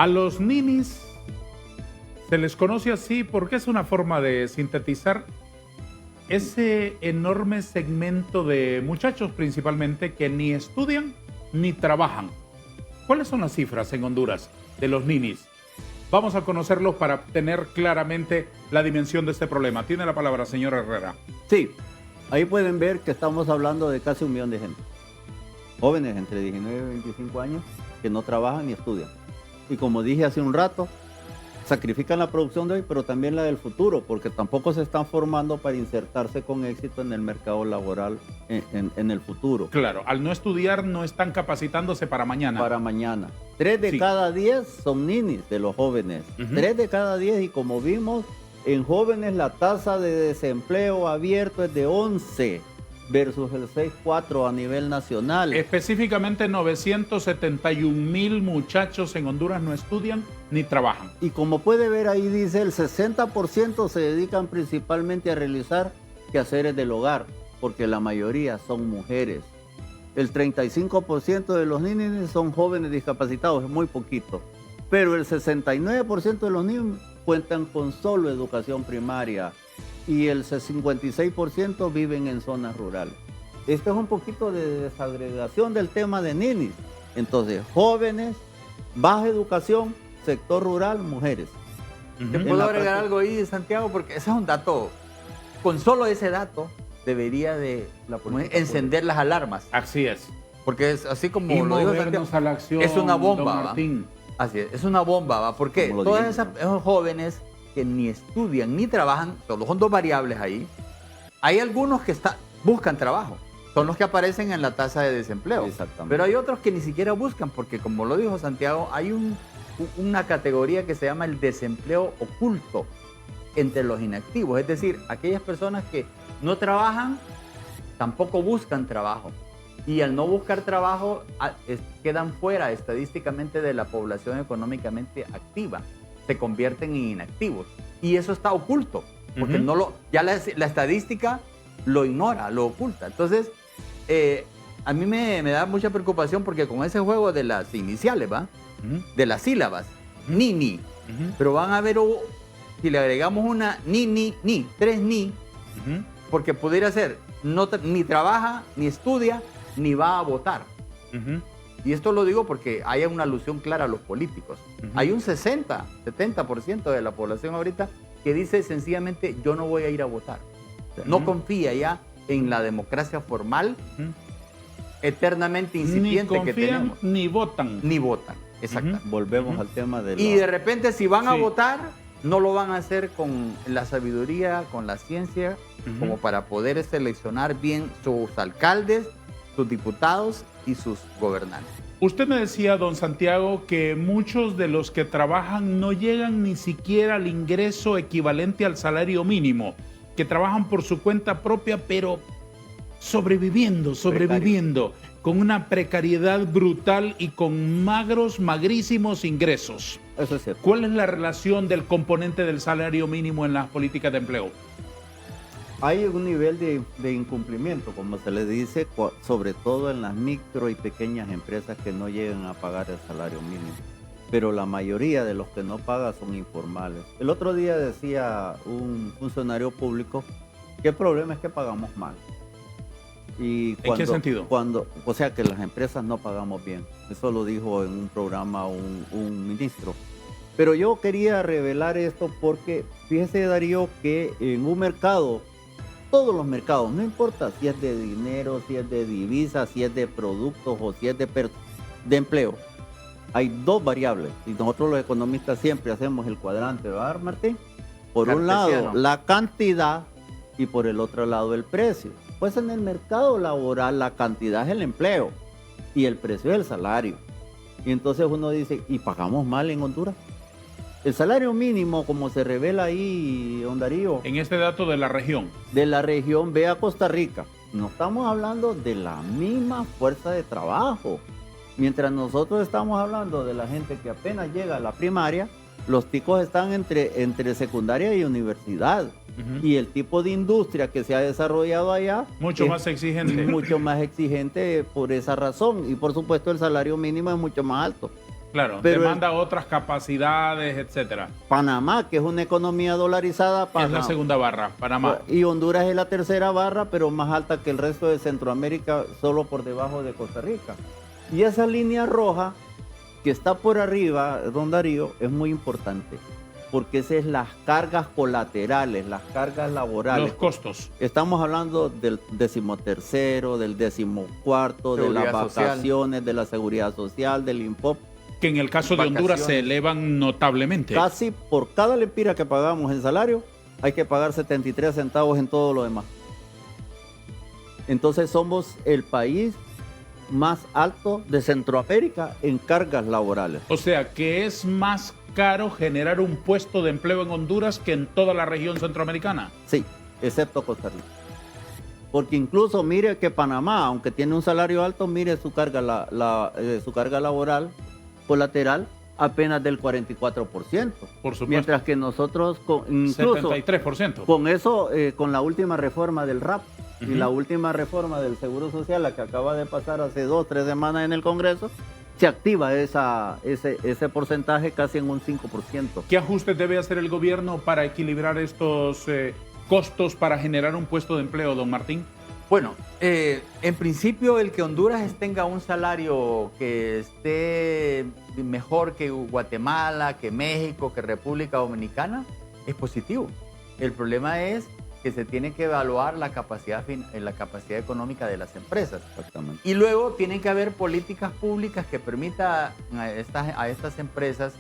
[SPEAKER 1] A los ninis se les conoce así porque es una forma de sintetizar ese enorme segmento de muchachos principalmente que ni estudian ni trabajan. ¿Cuáles son las cifras en Honduras de los ninis? Vamos a conocerlos para tener claramente la dimensión de este problema. Tiene la palabra, señor Herrera.
[SPEAKER 2] Sí, ahí pueden ver que estamos hablando de casi 1 millón de gente. Jóvenes entre 19 y 25 años que no trabajan ni estudian. Y como dije hace un rato, sacrifican la producción de hoy, pero también la del futuro, porque tampoco se están formando para insertarse con éxito en el mercado laboral en el futuro.
[SPEAKER 1] Claro, al no estudiar no están capacitándose para mañana.
[SPEAKER 2] Para mañana. 3 de
[SPEAKER 1] Sí.
[SPEAKER 2] cada 10 son ninis de los jóvenes. 3 de cada 10, y como vimos, en jóvenes la tasa de desempleo abierto es de 11 versus el 6.4 a nivel nacional.
[SPEAKER 1] Específicamente 971,000 muchachos en Honduras no estudian ni trabajan.
[SPEAKER 2] Y como puede ver ahí dice, el 60% se dedican principalmente a realizar quehaceres del hogar, porque la mayoría son mujeres. El 35% de los ninis son jóvenes discapacitados, es muy poquito. Pero el 69% de los niños cuentan con solo educación primaria y el 56% viven en zonas rurales. Esto es un poquito de desagregación del tema de ninis. Entonces, jóvenes, baja educación, sector rural, mujeres.
[SPEAKER 3] ¿Te puedo agregar algo ahí, Santiago? Porque ese es un dato, con solo ese dato debería de encender las alarmas.
[SPEAKER 1] Así es.
[SPEAKER 3] Porque es así como
[SPEAKER 1] Y
[SPEAKER 3] lo dijo
[SPEAKER 1] movernos
[SPEAKER 3] Santiago,
[SPEAKER 1] a la acción,
[SPEAKER 3] es una bomba,
[SPEAKER 1] don
[SPEAKER 3] ¿va?
[SPEAKER 1] Martín.
[SPEAKER 3] Así es una bomba, ¿va? Porque
[SPEAKER 2] Como lo
[SPEAKER 3] todos
[SPEAKER 2] dijimos,
[SPEAKER 3] esos jóvenes que ni estudian ni trabajan, solo son 2 variables ahí. Hay algunos que buscan trabajo, son los que aparecen en la tasa de desempleo.
[SPEAKER 2] Exactamente.
[SPEAKER 3] Pero hay otros que ni siquiera buscan, porque como lo dijo Santiago, hay una categoría que se llama el desempleo oculto entre los inactivos. Es decir, aquellas personas que no trabajan, tampoco buscan trabajo. Y al no buscar trabajo, quedan fuera estadísticamente de la población económicamente activa. Se convierten en inactivos. Y eso está oculto, porque ya la estadística lo ignora, lo oculta. Entonces, a mí me da mucha preocupación porque con ese juego de las iniciales, ¿va? De las sílabas, ni, pero van a ver, si le agregamos una ni, 3 ni, porque pudiera ser, ni trabaja, ni estudia, ni va a votar. Y esto lo digo porque hay una alusión clara a los políticos. Hay un 70% de la población ahorita que dice sencillamente, yo no voy a ir a votar. No confía ya en la democracia formal, eternamente incipiente
[SPEAKER 1] ni
[SPEAKER 3] que tenemos.
[SPEAKER 1] ni votan.
[SPEAKER 3] Ni votan, exacto.
[SPEAKER 2] Volvemos al tema de
[SPEAKER 3] Y de repente si van a
[SPEAKER 1] Sí.
[SPEAKER 3] votar, no lo van a hacer con la sabiduría, con la ciencia, como para poder seleccionar bien sus alcaldes, sus diputados y sus gobernantes.
[SPEAKER 1] Usted me decía, don Santiago, que muchos de los que trabajan no llegan ni siquiera al ingreso equivalente al salario mínimo, que trabajan por su cuenta propia, pero sobreviviendo, con una precariedad brutal y con magrísimos ingresos.
[SPEAKER 2] Eso es cierto.
[SPEAKER 1] ¿Cuál es la relación del componente del salario mínimo en las políticas de empleo?
[SPEAKER 2] Hay un nivel de incumplimiento, como se le dice, sobre todo en las micro y pequeñas empresas que no llegan a pagar el salario mínimo. Pero la mayoría de los que no pagan son informales. El otro día decía un funcionario público que el problema es que pagamos mal. Y
[SPEAKER 1] ¿En qué sentido?
[SPEAKER 2] O sea, que las empresas no pagamos bien. Eso lo dijo en un programa un ministro. Pero yo quería revelar esto porque fíjese, Darío, que en un mercado, todos los mercados, no importa si es de dinero, si es de divisas, si es de productos o si es de empleo, hay 2 variables. Y nosotros los economistas siempre hacemos el cuadrante, ¿verdad, Martín? Por un lado,
[SPEAKER 3] Cartesiano.
[SPEAKER 2] la cantidad y por el otro lado, el precio. Pues en el mercado laboral la cantidad es el empleo y el precio es el salario. Y entonces uno dice, ¿y pagamos mal en Honduras? El salario mínimo, como se revela ahí, don Darío,
[SPEAKER 1] En este dato de la región.
[SPEAKER 2] de la región, ve a Costa Rica. No estamos hablando de la misma fuerza de trabajo. Mientras nosotros estamos hablando de la gente que apenas llega a la primaria, los ticos están entre secundaria y universidad. Y el tipo de industria que se ha desarrollado allá
[SPEAKER 1] Mucho
[SPEAKER 2] es
[SPEAKER 1] más exigente.
[SPEAKER 2] mucho más exigente por esa razón. Y por supuesto el salario mínimo es mucho más alto.
[SPEAKER 1] Claro,
[SPEAKER 2] Pero
[SPEAKER 1] demanda otras capacidades, etcétera.
[SPEAKER 2] Panamá, que es una economía dolarizada,
[SPEAKER 1] Es la segunda barra, Panamá.
[SPEAKER 2] y Honduras es la tercera barra, pero más alta que el resto de Centroamérica, solo por debajo de Costa Rica. Y esa línea roja que está por arriba, don Darío, es muy importante, porque esas es las cargas colaterales, las cargas laborales.
[SPEAKER 1] Los costos.
[SPEAKER 2] Estamos hablando del 13º, del 14º, de las
[SPEAKER 3] Seguridad social.
[SPEAKER 2] vacaciones, de la seguridad social, del INPOP.
[SPEAKER 1] Que en el caso de Honduras se
[SPEAKER 3] Vacaciones.
[SPEAKER 1] elevan notablemente.
[SPEAKER 2] Casi por cada lempira que pagamos en salario, hay que pagar 73 centavos en todo lo demás. Entonces somos el país más alto de Centroamérica en cargas laborales.
[SPEAKER 1] O sea, que es más caro generar un puesto de empleo en Honduras que en toda la región centroamericana.
[SPEAKER 2] Sí, excepto Costa Rica. Porque incluso mire que Panamá, aunque tiene un salario alto, mire su carga, su carga laboral colateral apenas del 44%.
[SPEAKER 1] Por supuesto.
[SPEAKER 2] Mientras que nosotros, incluso
[SPEAKER 1] 73%.
[SPEAKER 2] con eso, con la última reforma del RAP y
[SPEAKER 1] Ujú.
[SPEAKER 2] la última reforma del Seguro Social, la que acaba de pasar hace 2 o 3 semanas en el Congreso, se activa ese porcentaje casi en un 5%.
[SPEAKER 1] ¿Qué ajustes debe hacer el gobierno para equilibrar estos costos para generar un puesto de empleo, don Martín?
[SPEAKER 3] Bueno, en principio el que Honduras tenga un salario que esté mejor que Guatemala, que México, que República Dominicana, es positivo. El problema es que se tiene que evaluar la capacidad económica de las empresas.
[SPEAKER 2] Exactamente.
[SPEAKER 3] Y luego tienen que haber políticas públicas que permitan a estas empresas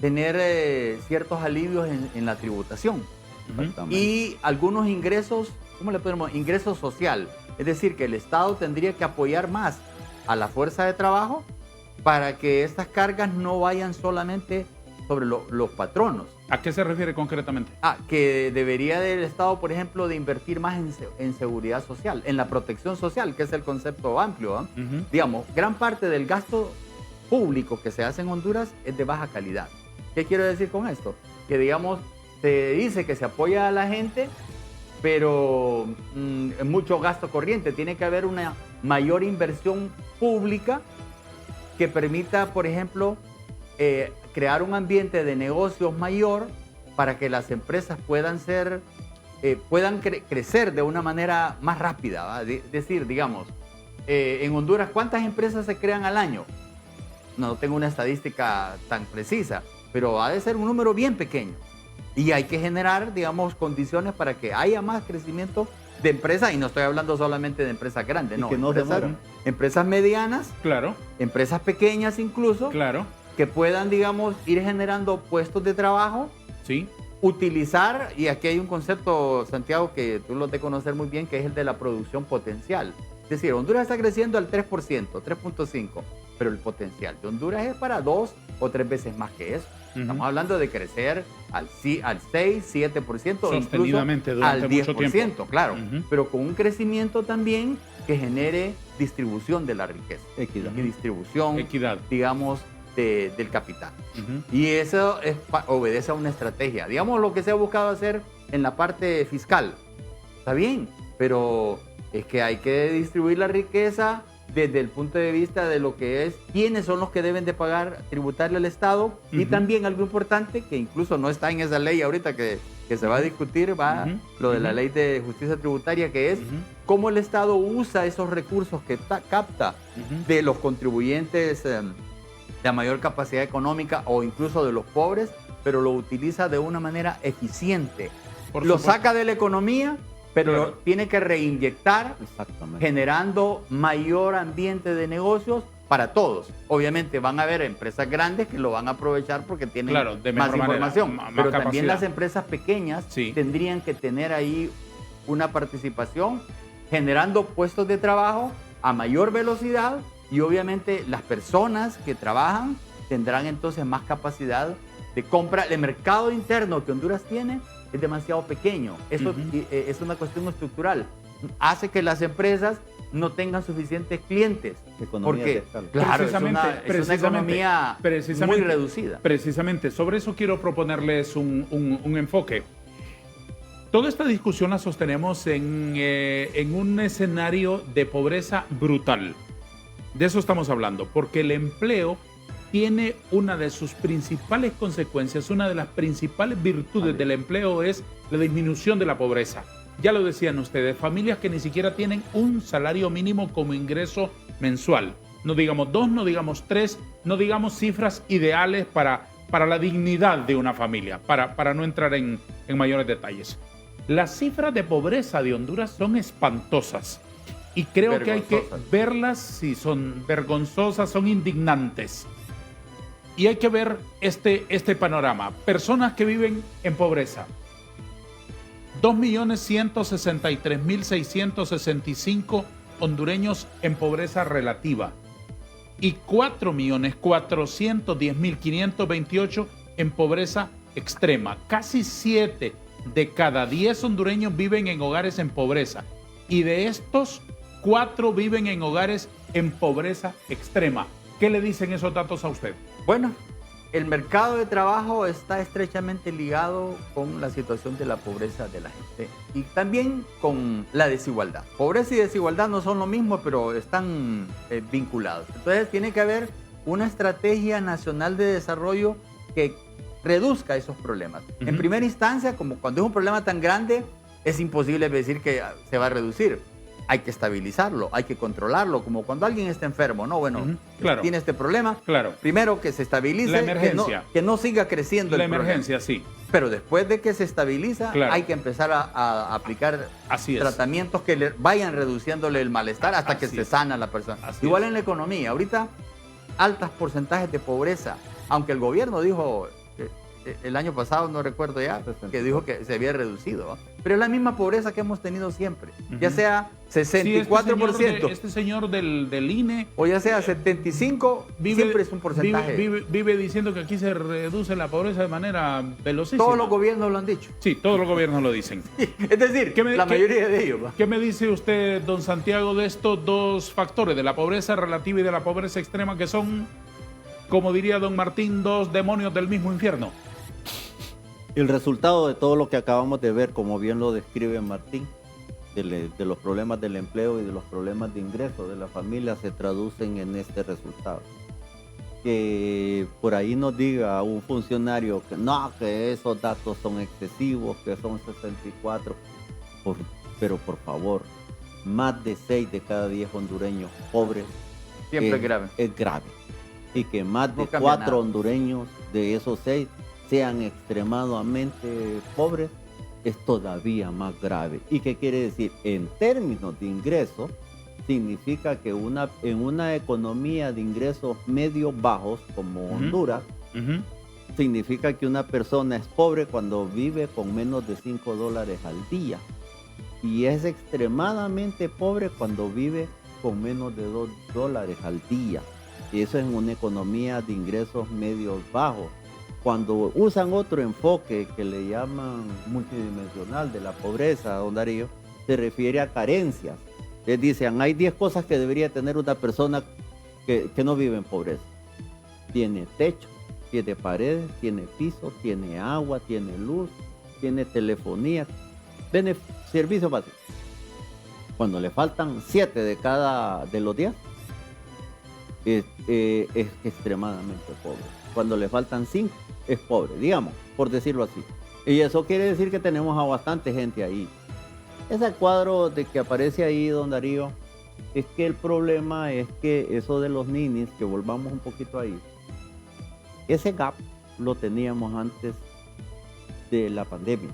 [SPEAKER 3] tener ciertos alivios en la tributación.
[SPEAKER 2] Exactamente.
[SPEAKER 3] Y algunos ingresos, ¿cómo le podemos? Ingreso social. Es decir, que el Estado tendría que apoyar más a la fuerza de trabajo para que estas cargas no vayan solamente sobre los patronos.
[SPEAKER 1] ¿A qué se refiere concretamente?
[SPEAKER 3] Que debería el Estado, por ejemplo, de invertir más en seguridad social, en la protección social, que es el concepto amplio.
[SPEAKER 1] Ujú.
[SPEAKER 3] Digamos, gran parte del gasto público que se hace en Honduras es de baja calidad. ¿Qué quiero decir con esto? Que, digamos, se dice que se apoya a la gente, pero mucho gasto corriente. Tiene que haber una mayor inversión pública que permita, por ejemplo, crear un ambiente de negocios mayor para que las empresas puedan crecer de una manera más rápida. ¿Va? Decir, digamos, en Honduras, ¿cuántas empresas se crean al año? No tengo una estadística tan precisa, pero ha de ser un número bien pequeño. Y hay que generar, digamos, condiciones para que haya más crecimiento de empresas, y no estoy hablando solamente de empresas grandes,
[SPEAKER 2] Y
[SPEAKER 3] no,
[SPEAKER 2] que no demoren.
[SPEAKER 3] empresas medianas,
[SPEAKER 1] Claro,
[SPEAKER 3] empresas pequeñas incluso,
[SPEAKER 1] claro,
[SPEAKER 3] que puedan, digamos, ir generando puestos de trabajo,
[SPEAKER 1] sí.
[SPEAKER 3] utilizar, y aquí hay un concepto, Santiago, que tú lo has de conocer muy bien, que es el de la producción potencial. Es decir, Honduras está creciendo al 3%, 3.5%, pero el potencial de Honduras es para 2 o 3 veces más que eso.
[SPEAKER 1] Ujú.
[SPEAKER 3] Estamos hablando de crecer al 6, 7%, o incluso
[SPEAKER 1] Sostenidamente durante
[SPEAKER 3] al
[SPEAKER 1] mucho
[SPEAKER 3] 10%,
[SPEAKER 1] tiempo.
[SPEAKER 3] claro,
[SPEAKER 1] Ujú.
[SPEAKER 3] pero con un crecimiento también que genere distribución de la riqueza
[SPEAKER 2] Equidad.
[SPEAKER 3] y distribución,
[SPEAKER 1] Equidad.
[SPEAKER 3] digamos, del capital.
[SPEAKER 1] Ujú.
[SPEAKER 3] Y eso obedece a una estrategia. Digamos, lo que se ha buscado hacer en la parte fiscal. Está bien, pero es que hay que distribuir la riqueza desde el punto de vista de lo que es quiénes son los que deben de pagar, tributarle al Estado. Y
[SPEAKER 1] Ujú.
[SPEAKER 3] también algo importante que incluso no está en esa ley ahorita que se va a discutir,
[SPEAKER 1] Ujú.
[SPEAKER 3] lo de la
[SPEAKER 1] Ujú.
[SPEAKER 3] ley de justicia tributaria, que es
[SPEAKER 1] Ujú.
[SPEAKER 3] cómo el Estado usa esos recursos que capta
[SPEAKER 1] Ujú.
[SPEAKER 3] de los contribuyentes de mayor capacidad económica o incluso de los pobres, pero lo utiliza de una manera eficiente.
[SPEAKER 1] Por
[SPEAKER 3] Lo
[SPEAKER 1] supuesto.
[SPEAKER 3] saca de la economía, pero
[SPEAKER 1] Claro.
[SPEAKER 3] lo tiene que reinyectar,
[SPEAKER 2] Exactamente.
[SPEAKER 3] generando mayor ambiente de negocios para todos. Obviamente van a haber empresas grandes que lo van a aprovechar porque tienen
[SPEAKER 1] Claro, de
[SPEAKER 3] más
[SPEAKER 1] mejor manera,
[SPEAKER 3] información,
[SPEAKER 1] más
[SPEAKER 3] pero
[SPEAKER 1] capacidad.
[SPEAKER 3] también las empresas pequeñas
[SPEAKER 1] Sí.
[SPEAKER 3] tendrían que tener ahí una participación generando puestos de trabajo a mayor velocidad, y obviamente las personas que trabajan tendrán entonces más capacidad de compra. El mercado interno que Honduras tiene es demasiado pequeño. Eso
[SPEAKER 1] Ujú.
[SPEAKER 3] es una cuestión estructural. Hace que las empresas no tengan suficientes clientes.
[SPEAKER 2] Economía de
[SPEAKER 3] Porque,
[SPEAKER 2] escala.
[SPEAKER 3] claro, es una
[SPEAKER 1] Precisamente,
[SPEAKER 3] economía muy
[SPEAKER 1] precisamente,
[SPEAKER 3] reducida.
[SPEAKER 1] Precisamente, sobre eso quiero proponerles un enfoque. Toda esta discusión la sostenemos en un escenario de pobreza brutal. De eso estamos hablando, porque el empleo tiene una de sus principales consecuencias, una de las principales virtudes del empleo es la disminución de la pobreza. Ya lo decían ustedes, familias que ni siquiera tienen un salario mínimo como ingreso mensual. No digamos 2, no digamos 3, no digamos cifras ideales para la dignidad de una familia, para no entrar en mayores detalles. Las cifras de pobreza de Honduras son espantosas y creo que hay que verlas, si son vergonzosas, son indignantes. Y hay que ver este panorama. Personas que viven en pobreza. 2.163.665 hondureños en pobreza relativa y 4.410.528 en pobreza extrema. Casi 7 de cada 10 hondureños viven en hogares en pobreza y de estos 4 viven en hogares en pobreza extrema. ¿Qué le dicen esos datos a usted?
[SPEAKER 3] Bueno, el mercado de trabajo está estrechamente ligado con la situación de la pobreza de la gente y también con la desigualdad. Pobreza y desigualdad no son lo mismo, pero están vinculados. Entonces tiene que haber una estrategia nacional de desarrollo que reduzca esos problemas. En primera instancia, como cuando es un problema tan grande, es imposible decir que se va a reducir. Hay que estabilizarlo, hay que controlarlo, como cuando alguien está enfermo, ¿no? Bueno,
[SPEAKER 1] claro,
[SPEAKER 3] tiene este problema,
[SPEAKER 1] claro,
[SPEAKER 3] primero que se estabilice,
[SPEAKER 1] la emergencia,
[SPEAKER 3] que no siga creciendo
[SPEAKER 1] la
[SPEAKER 3] el
[SPEAKER 1] emergencia,
[SPEAKER 3] problema.
[SPEAKER 1] sí.
[SPEAKER 3] Pero después de que se estabiliza,
[SPEAKER 1] claro,
[SPEAKER 3] hay que empezar a aplicar tratamientos que le vayan reduciéndole el malestar hasta que se sana la persona. Igual en la economía, ahorita altos porcentajes de pobreza, aunque el gobierno dijo el año pasado, no recuerdo ya, que dijo que se había reducido, ¿no? Pero es la misma pobreza que hemos tenido siempre, ya sea 64%. Sí,
[SPEAKER 1] este señor del INE.
[SPEAKER 3] O ya sea 75%, siempre es un porcentaje.
[SPEAKER 1] Vive diciendo que aquí se reduce la pobreza de manera velocísima.
[SPEAKER 3] Todos los gobiernos lo han dicho.
[SPEAKER 1] Sí, todos los gobiernos lo dicen.
[SPEAKER 3] Es decir, la mayoría de ellos. ¿Va?
[SPEAKER 1] ¿Qué me dice usted, don Santiago, de estos dos factores, de la pobreza relativa y de la pobreza extrema, que son, como diría don Martín, dos demonios del mismo infierno?
[SPEAKER 2] El resultado de todo lo que acabamos de ver, como bien lo describe Martín, de los problemas del empleo y de los problemas de ingreso de la familia, se traducen en este resultado. Que por ahí nos diga un funcionario que no, que esos datos son excesivos, que son 64, pero por favor, más de 6 de cada 10 hondureños pobres
[SPEAKER 3] siempre es grave.
[SPEAKER 2] Es grave. Y que más de 4 hondureños de esos 6 sean extremadamente pobres, es todavía más grave. ¿Y qué quiere decir? En términos de ingresos, significa que en una economía de ingresos medios bajos como Honduras, significa que una persona es pobre cuando vive con menos de $5 al día. Y es extremadamente pobre cuando vive con menos de $2 al día. Y eso es en una economía de ingresos medios bajos. Cuando usan otro enfoque que le llaman multidimensional de la pobreza, don Darío, se refiere a carencias. Les dicen, hay 10 cosas que debería tener una persona que no vive en pobreza. Tiene techo, tiene paredes, tiene piso, tiene agua, tiene luz, tiene telefonía, tiene servicios básicos. Cuando le faltan 7 de los 10, es extremadamente pobre. Cuando le faltan 5, es pobre, digamos, por decirlo así. Y eso quiere decir que tenemos a bastante gente ahí. Ese cuadro de que aparece ahí, don Darío, es que el problema es que eso de los ninis, que volvamos un poquito ahí, ese gap lo teníamos antes de la pandemia.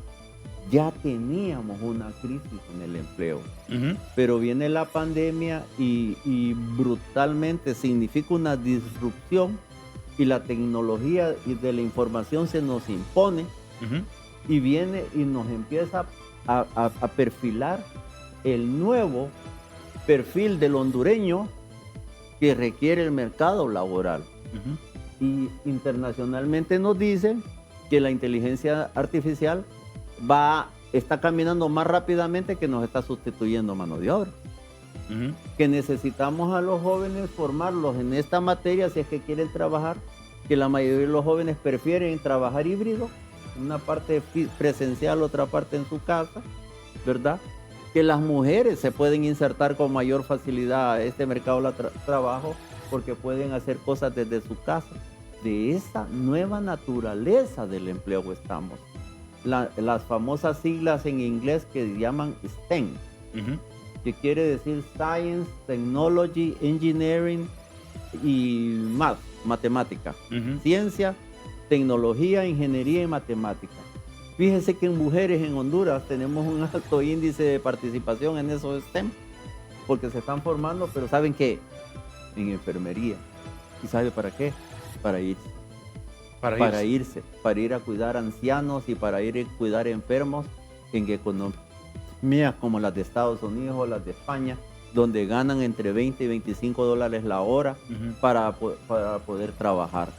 [SPEAKER 2] Ya teníamos una crisis en el empleo, pero viene la pandemia y brutalmente significa una disrupción y la tecnología de la información se nos impone y viene y nos empieza a perfilar el nuevo perfil del hondureño que requiere el mercado laboral. Y internacionalmente nos dicen que la inteligencia artificial está caminando más rápidamente, que nos está sustituyendo mano de obra. Que necesitamos a los jóvenes formarlos en esta materia si es que quieren trabajar, que la mayoría de los jóvenes prefieren trabajar híbrido, una parte presencial, otra parte en su casa, ¿verdad? Que las mujeres se pueden insertar con mayor facilidad a este mercado de trabajo porque pueden hacer cosas desde su casa. De esa nueva naturaleza del empleo estamos. Las famosas siglas en inglés que llaman STEM, que quiere decir Science, Technology, Engineering y matemática. Ciencia, tecnología, ingeniería y matemática. Fíjense que en mujeres en Honduras tenemos un alto índice de participación en esos STEM, porque se están formando, pero ¿saben qué? En enfermería. ¿Y sabe para qué? Para irse. Para ir a cuidar ancianos y para ir a cuidar enfermos en economías como las de Estados Unidos o las de España, donde ganan entre 20 y 25 dólares la hora para poder trabajar.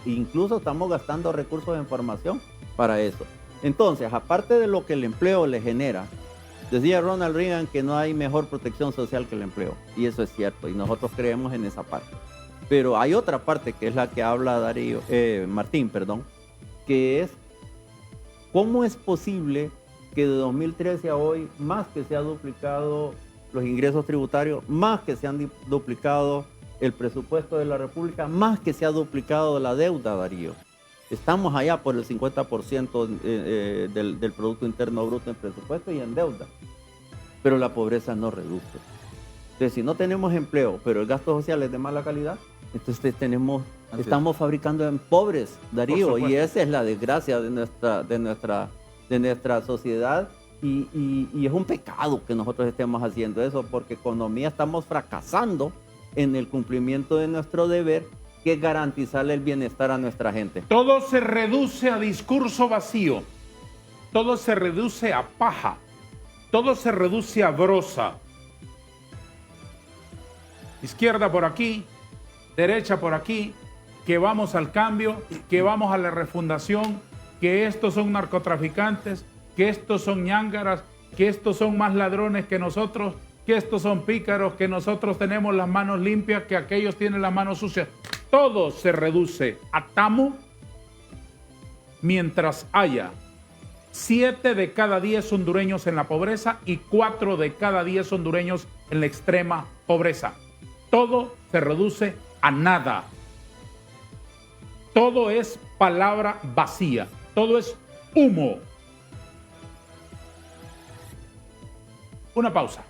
[SPEAKER 2] Incluso estamos gastando recursos en formación para eso. Entonces, aparte de lo que el empleo le genera, decía Ronald Reagan que no hay mejor protección social que el empleo, y eso es cierto, y nosotros creemos en esa parte. Pero hay otra parte que es la que habla Martín, que es cómo es posible que de 2013 a hoy, más que se ha duplicado los ingresos tributarios, más que se han duplicado el presupuesto de la República, más que se ha duplicado la deuda, Darío. Estamos allá por el 50% del Producto Interno Bruto en presupuesto y en deuda, pero la pobreza no reduce. Entonces, si no tenemos empleo, pero el gasto social es de mala calidad, entonces estamos fabricando en pobres, Darío, y esa es la desgracia de nuestra sociedad, y es un pecado que nosotros estemos haciendo eso, porque economía estamos fracasando en el cumplimiento de nuestro deber, que es garantizarle el bienestar a nuestra gente.
[SPEAKER 1] Todo se reduce a discurso vacío, todo se reduce a paja, todo se reduce a brosa. Izquierda por aquí, derecha por aquí, que vamos al cambio, que vamos a la refundación, que estos son narcotraficantes, que estos son ñángaras, que estos son más ladrones que nosotros, que estos son pícaros, que nosotros tenemos las manos limpias, que aquellos tienen las manos sucias. Todo se reduce a tamo mientras haya 7 de cada 10 hondureños en la pobreza y 4 de cada 10 hondureños en la extrema pobreza. Todo se reduce a nada. Todo es palabra vacía. Todo es humo. Una pausa.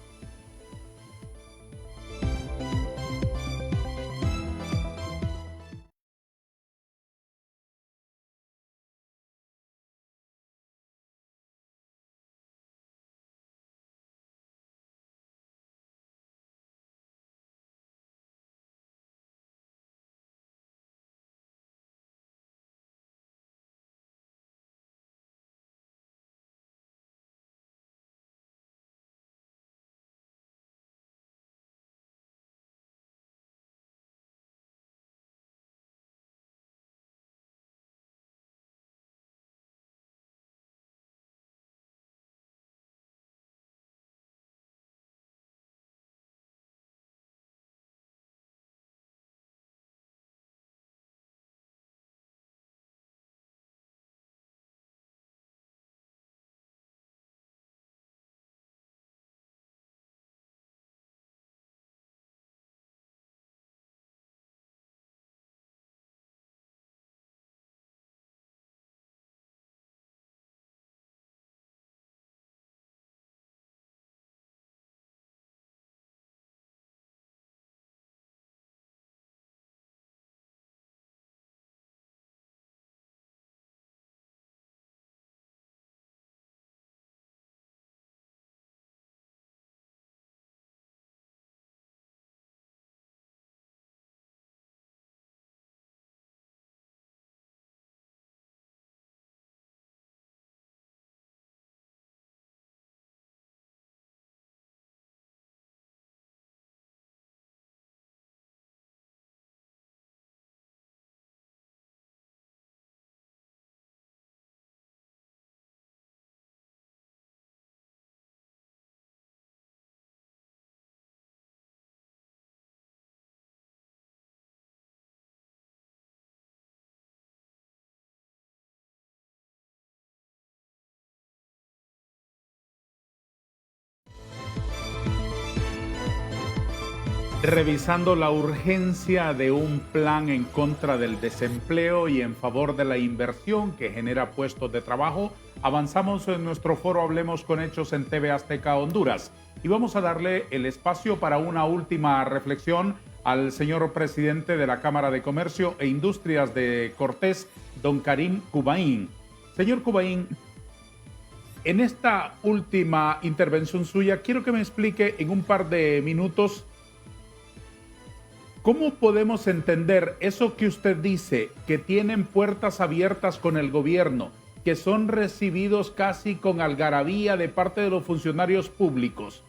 [SPEAKER 1] revisando la urgencia de un plan en contra del desempleo y en favor de la inversión que genera puestos de trabajo, avanzamos en nuestro foro Hablemos con Hechos en TV Azteca Honduras. Y vamos a darle el espacio para una última reflexión al señor presidente de la Cámara de Comercio e Industrias de Cortés, don Karim Kubain. Señor Kubain, en esta última intervención suya, quiero que me explique en un par de minutos ¿cómo podemos entender eso que usted dice, que tienen puertas abiertas con el gobierno, que son recibidos casi con algarabía de parte de los funcionarios públicos?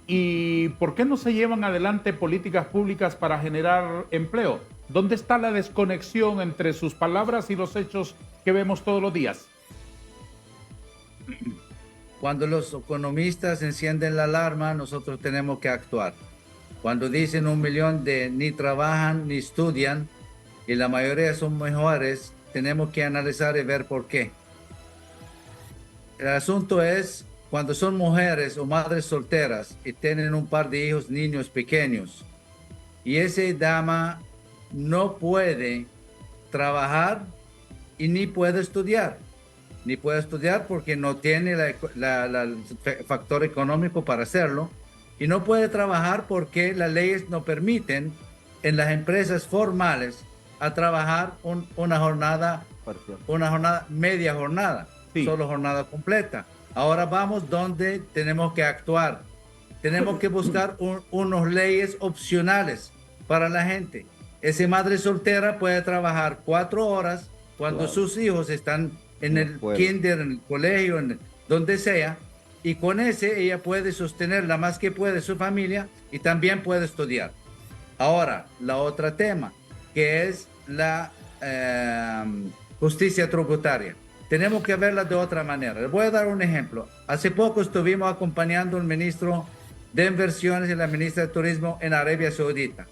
[SPEAKER 1] ¿Y por qué no se llevan adelante políticas públicas para generar empleo? ¿Dónde está la desconexión entre sus palabras y los hechos que vemos todos los días?
[SPEAKER 4] Cuando los economistas encienden la alarma, nosotros tenemos que actuar. Cuando dicen 1 millón de ni trabajan ni estudian y la mayoría son mujeres, tenemos que analizar y ver por qué. El asunto es cuando son mujeres o madres solteras y tienen un par de hijos, niños pequeños, y esa dama no puede trabajar y ni puede estudiar. Ni puede estudiar porque no tiene el factor económico para hacerlo. Y no puede trabajar porque las leyes no permiten en las empresas formales a trabajar una jornada media jornada, sí. Solo jornada completa. Ahora vamos donde tenemos que actuar. Tenemos que buscar unas leyes opcionales para la gente. Esa madre soltera puede trabajar 4 horas cuando sus hijos están en el kinder, en el colegio, donde sea. Y con ese ella puede sostener la más que puede su familia y también puede estudiar. Ahora, la otra tema, que es la justicia tributaria. Tenemos que verla de otra manera. Les voy a dar un ejemplo. Hace poco estuvimos acompañando al ministro de Inversiones y la ministra de Turismo en Arabia Saudita.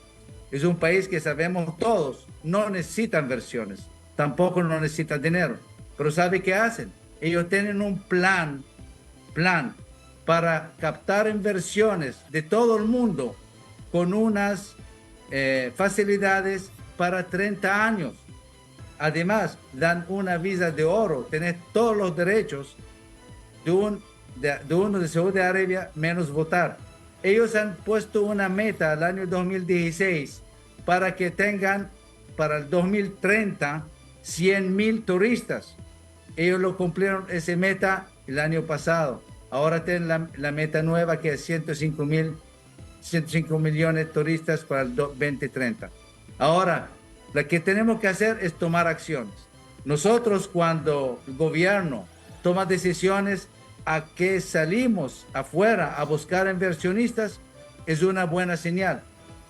[SPEAKER 4] Es un país que sabemos todos, no necesita inversiones, tampoco no necesita dinero. Pero ¿sabe qué hacen? Ellos tienen un plan para captar inversiones de todo el mundo con unas facilidades para 30 años. Además, dan una visa de oro, tenés todos los derechos de uno de Saudi Arabia menos votar. Ellos han puesto una meta al año 2016 para que tengan para el 2030 100,000 turistas. Ellos lo cumplieron esa meta el año pasado. Ahora tienen la meta nueva que es 105 millones de turistas para el 2030. Ahora, lo que tenemos que hacer es tomar acciones. Nosotros cuando el gobierno toma decisiones a que salimos afuera a buscar inversionistas, es una buena señal.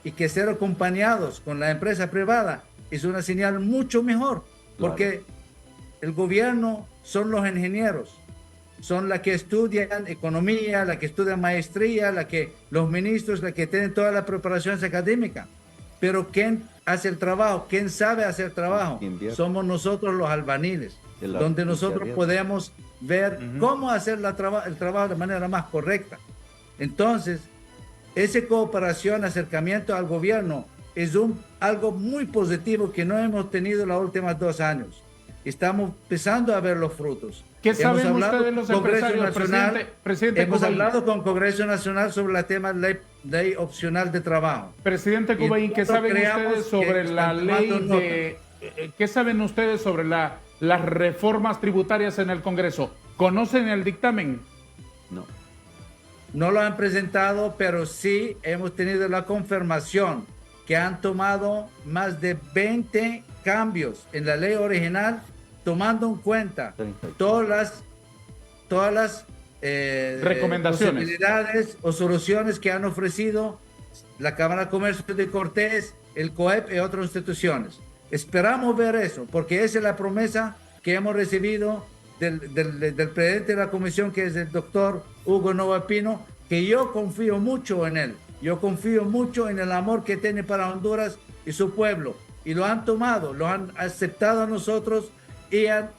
[SPEAKER 4] Y que ser acompañados con la empresa privada es una señal mucho mejor. Porque el gobierno son los ingenieros, son los que estudian economía, los que estudian maestría, los ministros, los que tienen toda la preparación académica. Pero ¿quién hace el trabajo? ¿Quién sabe hacer trabajo? Somos nosotros los albañiles, donde nosotros podemos ver cómo hacer el trabajo de manera más correcta. Entonces, esa cooperación, acercamiento al gobierno es algo muy positivo que no hemos tenido los últimos 2 años. Estamos empezando a ver los frutos.
[SPEAKER 1] ¿Qué saben ustedes los empresarios, presidente
[SPEAKER 4] hemos hablado con Congreso Nacional sobre el tema de ley opcional de trabajo.
[SPEAKER 1] Presidente Kubain, ¿qué saben ustedes sobre la ley ¿qué saben ustedes sobre las reformas tributarias en el Congreso? ¿Conocen el dictamen?
[SPEAKER 2] No.
[SPEAKER 4] No lo han presentado, pero sí hemos tenido la confirmación que han tomado más de 20 cambios en la ley original, tomando en cuenta todas las
[SPEAKER 1] recomendaciones,
[SPEAKER 4] posibilidades o soluciones que han ofrecido la Cámara de Comercio de Cortés, el COEP y otras instituciones. Esperamos ver eso, porque esa es la promesa que hemos recibido del presidente de la comisión, que es el doctor Hugo Nova Pino, que yo confío mucho en él. Yo confío mucho en el amor que tiene para Honduras y su pueblo. Y lo han tomado, lo han aceptado a nosotros y han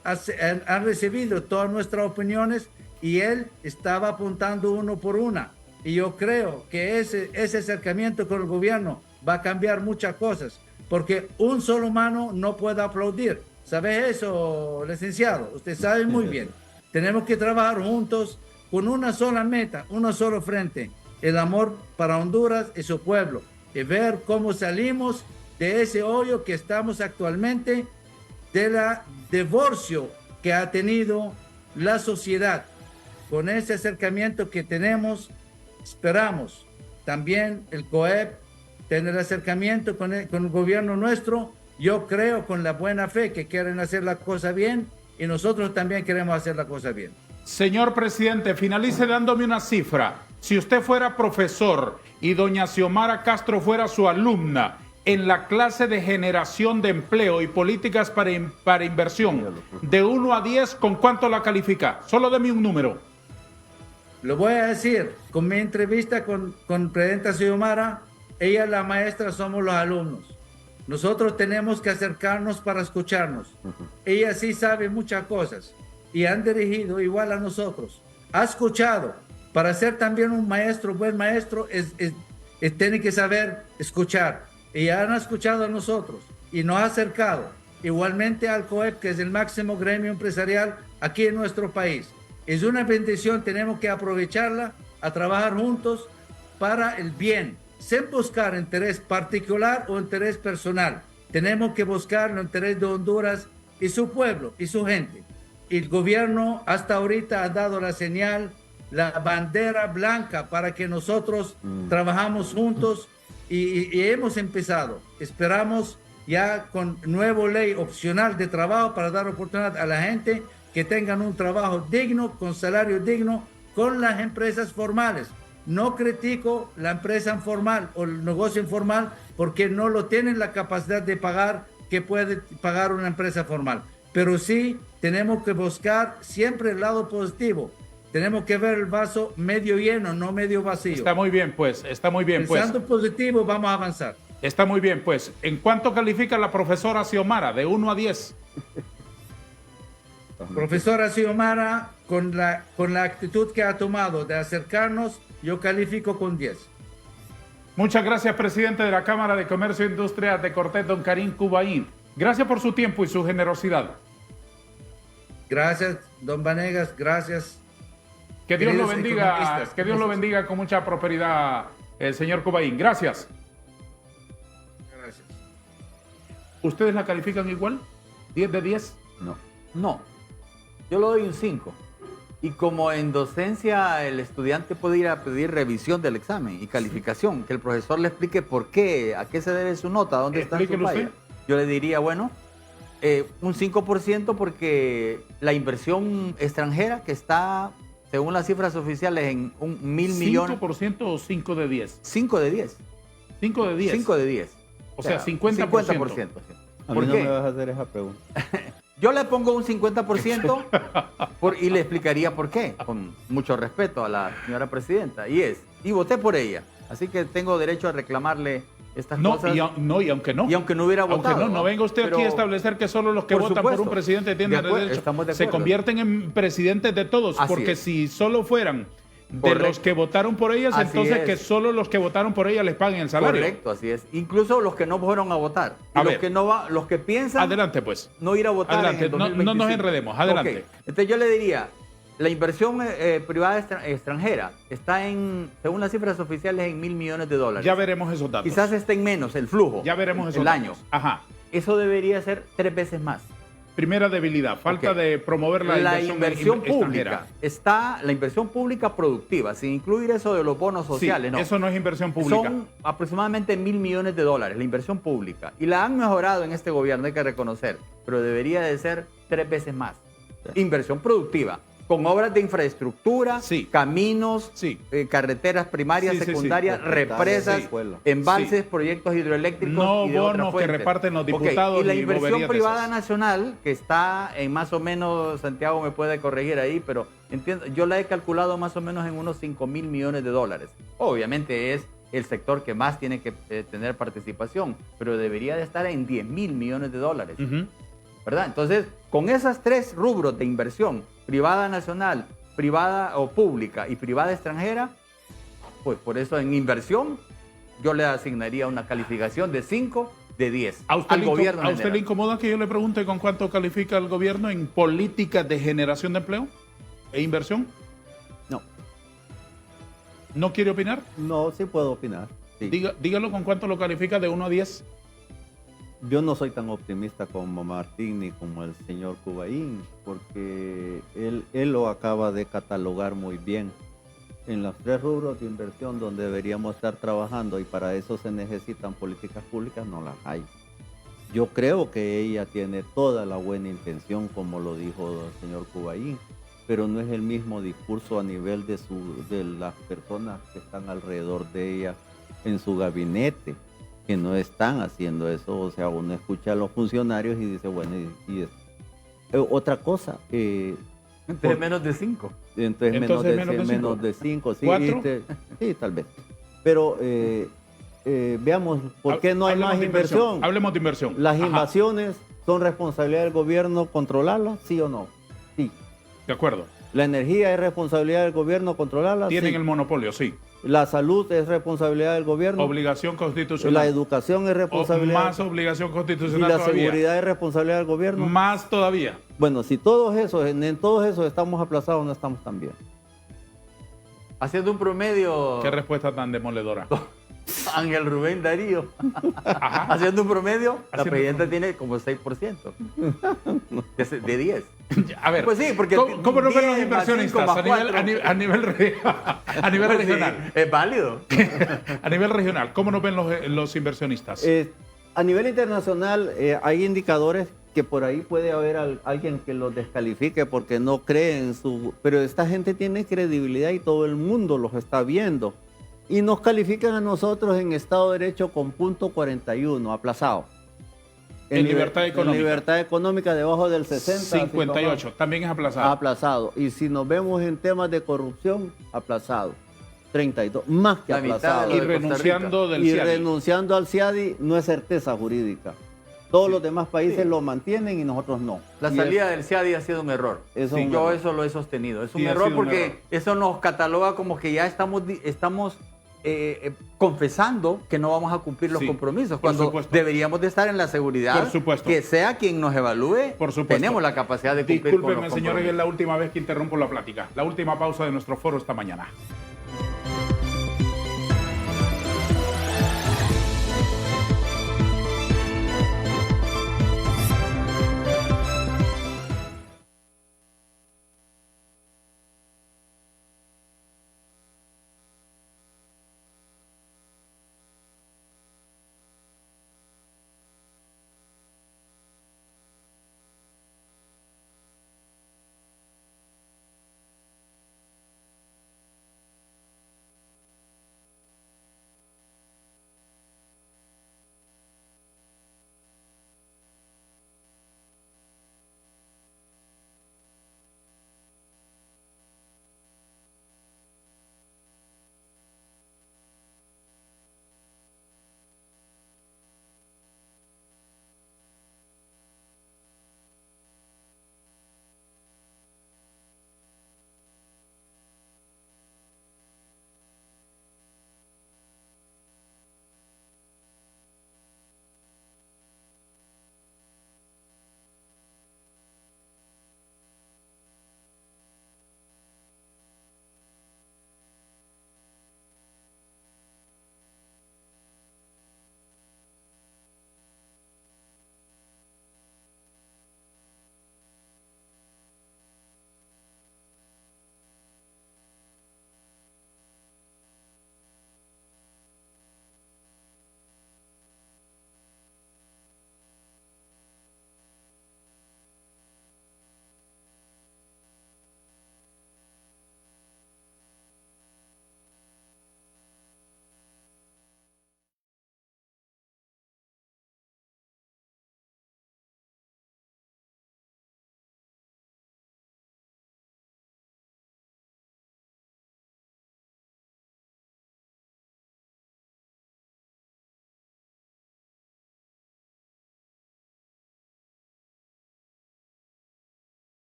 [SPEAKER 4] recibido todas nuestras opiniones, y él estaba apuntando uno por una. Y yo creo que ese acercamiento con el gobierno va a cambiar muchas cosas, porque un solo humano no puede aplaudir. ¿Sabe eso, licenciado? Usted sabe muy bien. Tenemos que trabajar juntos con una sola meta, un solo frente, el amor para Honduras y su pueblo, y ver cómo salimos de ese hoyo que estamos actualmente, de la divorcio que ha tenido la sociedad. Con ese acercamiento que tenemos, esperamos también el COEP tener acercamiento con el gobierno nuestro. Yo creo con la buena fe que quieren hacer la cosa bien y nosotros también queremos hacer la cosa bien.
[SPEAKER 1] Señor presidente, finalice dándome una cifra. Si usted fuera profesor y doña Xiomara Castro fuera su alumna en la clase de generación de empleo y políticas para inversión, de 1 a 10, ¿con cuánto la califica? Solo deme un número.
[SPEAKER 4] Lo voy a decir, con mi entrevista con presidenta Xiomara, ella es la maestra, somos los alumnos. Nosotros tenemos que acercarnos para escucharnos. Ella sí sabe muchas cosas y han dirigido igual a nosotros. Ha escuchado. Para ser también un maestro, buen maestro, tiene que saber escuchar. Y han escuchado a nosotros y nos ha acercado igualmente al COEP, que es el máximo gremio empresarial aquí en nuestro país. Es una bendición, tenemos que aprovecharla, a trabajar juntos para el bien, sin buscar interés particular o interés personal. Tenemos que buscar el interés de Honduras y su pueblo y su gente. Y el gobierno hasta ahorita ha dado la señal, la bandera blanca para que nosotros trabajamos juntos y hemos empezado. Esperamos ya con nueva ley opcional de trabajo para dar oportunidad a la gente que tengan un trabajo digno, con salario digno, con las empresas formales. No critico la empresa informal o el negocio informal porque no lo tienen la capacidad de pagar que puede pagar una empresa formal. Pero sí tenemos que buscar siempre el lado positivo. Tenemos que ver el vaso medio lleno, no medio vacío.
[SPEAKER 1] Está muy bien, pues. Está muy bien, pues.
[SPEAKER 4] Pensando positivo, vamos a avanzar.
[SPEAKER 1] Está muy bien, pues. ¿En cuánto califica la profesora Xiomara? De 1 a 10.
[SPEAKER 4] Profesora Xiomara, con la actitud que ha tomado de acercarnos, yo califico con 10.
[SPEAKER 1] Muchas gracias, presidente de la Cámara de Comercio e Industria de Cortés, don Karim Kubain. Gracias por su tiempo y su generosidad.
[SPEAKER 4] Gracias, don Vanegas, gracias.
[SPEAKER 1] Que Dios lo bendiga, que Dios lo bendiga con mucha prosperidad, el señor Kubain. Gracias.
[SPEAKER 4] Gracias.
[SPEAKER 1] ¿Ustedes la califican igual? ¿10 de 10?
[SPEAKER 3] No. Yo le doy un 5. Y como en docencia el estudiante puede ir a pedir revisión del examen y calificación, que el profesor le explique por qué, a qué se debe su nota, dónde está su falla. Yo le diría, bueno, un 5% porque la inversión extranjera que está, según las cifras oficiales, en 1.000 millones.
[SPEAKER 1] ¿5% o 5 de 10?
[SPEAKER 3] 5 de 10.
[SPEAKER 1] 5 de 10.
[SPEAKER 3] 5 de 10.
[SPEAKER 1] O sea, 50%.
[SPEAKER 3] 50%. Sí.
[SPEAKER 2] A mí no me vas a hacer esa pregunta.
[SPEAKER 3] Yo le pongo un 50% y le explicaría por qué, con mucho respeto a la señora presidenta. Y voté por ella. Así que tengo derecho a reclamarle estas cosas.
[SPEAKER 1] Y aunque no.
[SPEAKER 3] Y aunque no hubiera votado.
[SPEAKER 1] Aunque no venga usted aquí a establecer que solo los que votan por un presidente tienen derecho. Se convierten en presidentes de todos. Porque si solo fueran de los que votaron por ellas, entonces que solo los que votaron por ellas les paguen el salario.
[SPEAKER 3] Correcto, así es. Incluso los que no fueron a votar. Los que piensan
[SPEAKER 1] adelante, pues.
[SPEAKER 3] No ir a votar.
[SPEAKER 1] Adelante, no nos enredemos. Adelante.
[SPEAKER 3] Okay. Entonces yo le diría, la inversión privada extranjera está según las cifras oficiales, en $1.000 millones.
[SPEAKER 1] Ya veremos esos datos.
[SPEAKER 3] Quizás esté en menos el flujo.
[SPEAKER 1] Ya veremos esos
[SPEAKER 3] el
[SPEAKER 1] datos.
[SPEAKER 3] año.
[SPEAKER 1] Ajá.
[SPEAKER 3] Eso debería ser 3 veces más.
[SPEAKER 1] Primera debilidad, falta de promover la inversión
[SPEAKER 3] pública. Está la inversión pública productiva, sin incluir eso de los bonos sociales.
[SPEAKER 1] Sí, eso no es inversión pública.
[SPEAKER 3] Son aproximadamente $1.000 millones, la inversión pública. Y la han mejorado en este gobierno, hay que reconocer, pero debería de ser 3 veces más. Inversión productiva, con obras de infraestructura, caminos, carreteras primarias, secundarias, represas, embalses, proyectos hidroeléctricos y de otras fuentes.
[SPEAKER 1] Que reparten los diputados.
[SPEAKER 3] Y la inversión privada nacional, que está en más o menos, Santiago me puede corregir ahí, pero entiendo, yo la he calculado más o menos en unos $5.000 millones. Obviamente es el sector que más tiene que tener participación, pero debería de estar en $10.000 millones. ¿Verdad? Entonces, con esas 3 rubros de inversión, privada nacional, privada o pública y privada extranjera, pues por eso en inversión yo le asignaría una calificación de 5 de 10
[SPEAKER 1] ¿A usted,
[SPEAKER 3] al gobierno en
[SPEAKER 1] ¿A usted le
[SPEAKER 3] general.
[SPEAKER 1] incomoda que yo le pregunte con cuánto califica el gobierno en políticas de generación de empleo e inversión?
[SPEAKER 2] No,
[SPEAKER 1] ¿No quiere opinar?
[SPEAKER 2] no, sí puedo opinar. Sí.
[SPEAKER 1] Dígalo con cuánto lo califica de 1 a 10.
[SPEAKER 2] Yo no soy tan optimista como Martín ni como el señor Cubaín, porque él lo acaba de catalogar muy bien. En los 3 rubros de inversión donde deberíamos estar trabajando y para eso se necesitan políticas públicas, no las hay. Yo creo que ella tiene toda la buena intención, como lo dijo el señor Cubaín, pero no es el mismo discurso a nivel de las personas que están alrededor de ella en su gabinete, que no están haciendo eso. O sea, uno escucha a los funcionarios y dice, bueno, otra cosa,
[SPEAKER 3] Entonces menos de 5.
[SPEAKER 2] entonces menos de 5, sí,
[SPEAKER 1] ¿4?
[SPEAKER 2] sí, tal vez. Pero veamos, ¿por qué no hay
[SPEAKER 1] Hablemos
[SPEAKER 2] más
[SPEAKER 1] de
[SPEAKER 2] inversión?
[SPEAKER 1] Hablemos de inversión.
[SPEAKER 2] Las
[SPEAKER 1] Ajá,
[SPEAKER 2] invasiones son responsabilidad del gobierno controlarlas, ¿sí o no? Sí.
[SPEAKER 1] de acuerdo.
[SPEAKER 2] La energía es responsabilidad del gobierno controlarla.
[SPEAKER 1] Tienen
[SPEAKER 2] Sí.
[SPEAKER 1] el monopolio, sí.
[SPEAKER 2] La salud es responsabilidad del gobierno.
[SPEAKER 1] Obligación constitucional.
[SPEAKER 2] La educación es responsabilidad.
[SPEAKER 1] Más obligación
[SPEAKER 2] Y
[SPEAKER 1] constitucional
[SPEAKER 2] la
[SPEAKER 1] todavía.
[SPEAKER 2] seguridad es responsabilidad del gobierno.
[SPEAKER 1] Más todavía.
[SPEAKER 2] Bueno, si todos esos, en todos esos estamos aplazados, no estamos tan bien.
[SPEAKER 3] Haciendo un promedio,
[SPEAKER 1] Qué respuesta tan demoledora.
[SPEAKER 3] Ángel Rubén Darío,
[SPEAKER 1] Ajá.
[SPEAKER 3] haciendo un promedio, la
[SPEAKER 1] Haciendo
[SPEAKER 3] presidenta
[SPEAKER 1] un
[SPEAKER 3] tiene como 6% de 10.
[SPEAKER 1] A ver,
[SPEAKER 3] Pues sí, porque
[SPEAKER 1] ¿cómo no ven los
[SPEAKER 3] 10 más 5
[SPEAKER 1] inversionistas
[SPEAKER 3] más
[SPEAKER 1] a nivel,
[SPEAKER 3] 4?
[SPEAKER 1] a nivel a nivel
[SPEAKER 3] Pues sí,
[SPEAKER 1] regional?
[SPEAKER 3] es válido.
[SPEAKER 1] A nivel regional, ¿cómo nos ven los inversionistas?
[SPEAKER 2] A nivel internacional hay indicadores que por ahí puede haber alguien que los descalifique porque no cree en su... Pero esta gente tiene credibilidad y todo el mundo los está viendo. Y nos califican a nosotros en Estado de Derecho con punto 41, aplazado.
[SPEAKER 1] En libertad económica.
[SPEAKER 2] En libertad económica debajo del 60.
[SPEAKER 1] 58, también es aplazado.
[SPEAKER 2] Aplazado. Y si nos vemos en temas de corrupción, aplazado. 32, más que
[SPEAKER 3] La mitad
[SPEAKER 2] aplazado.
[SPEAKER 3] de
[SPEAKER 1] Y
[SPEAKER 3] lo de Costa
[SPEAKER 1] renunciando del
[SPEAKER 2] Y
[SPEAKER 1] CIADI.
[SPEAKER 2] renunciando al CIADI no es certeza jurídica. Todos los demás países lo mantienen y nosotros no.
[SPEAKER 3] La
[SPEAKER 2] Y
[SPEAKER 3] salida del CIADI ha sido un error.
[SPEAKER 2] Eso
[SPEAKER 3] Sí,
[SPEAKER 2] es un
[SPEAKER 3] yo
[SPEAKER 2] error.
[SPEAKER 3] eso lo he sostenido. Es un
[SPEAKER 1] Sí, ha
[SPEAKER 3] error
[SPEAKER 1] sido un
[SPEAKER 3] porque
[SPEAKER 1] error.
[SPEAKER 3] eso nos cataloga como que ya estamos confesando que no vamos a cumplir los
[SPEAKER 1] Sí,
[SPEAKER 3] compromisos,
[SPEAKER 1] por
[SPEAKER 3] cuando
[SPEAKER 1] supuesto.
[SPEAKER 3] deberíamos de estar en la seguridad
[SPEAKER 1] Por supuesto.
[SPEAKER 3] que sea quien nos evalúe,
[SPEAKER 1] Por supuesto.
[SPEAKER 3] tenemos la capacidad de cumplir con
[SPEAKER 1] Discúlpenme,
[SPEAKER 3] los
[SPEAKER 1] señores, es
[SPEAKER 3] compromisos.
[SPEAKER 1] la última vez que interrumpo la plática. La última pausa de nuestro foro esta mañana.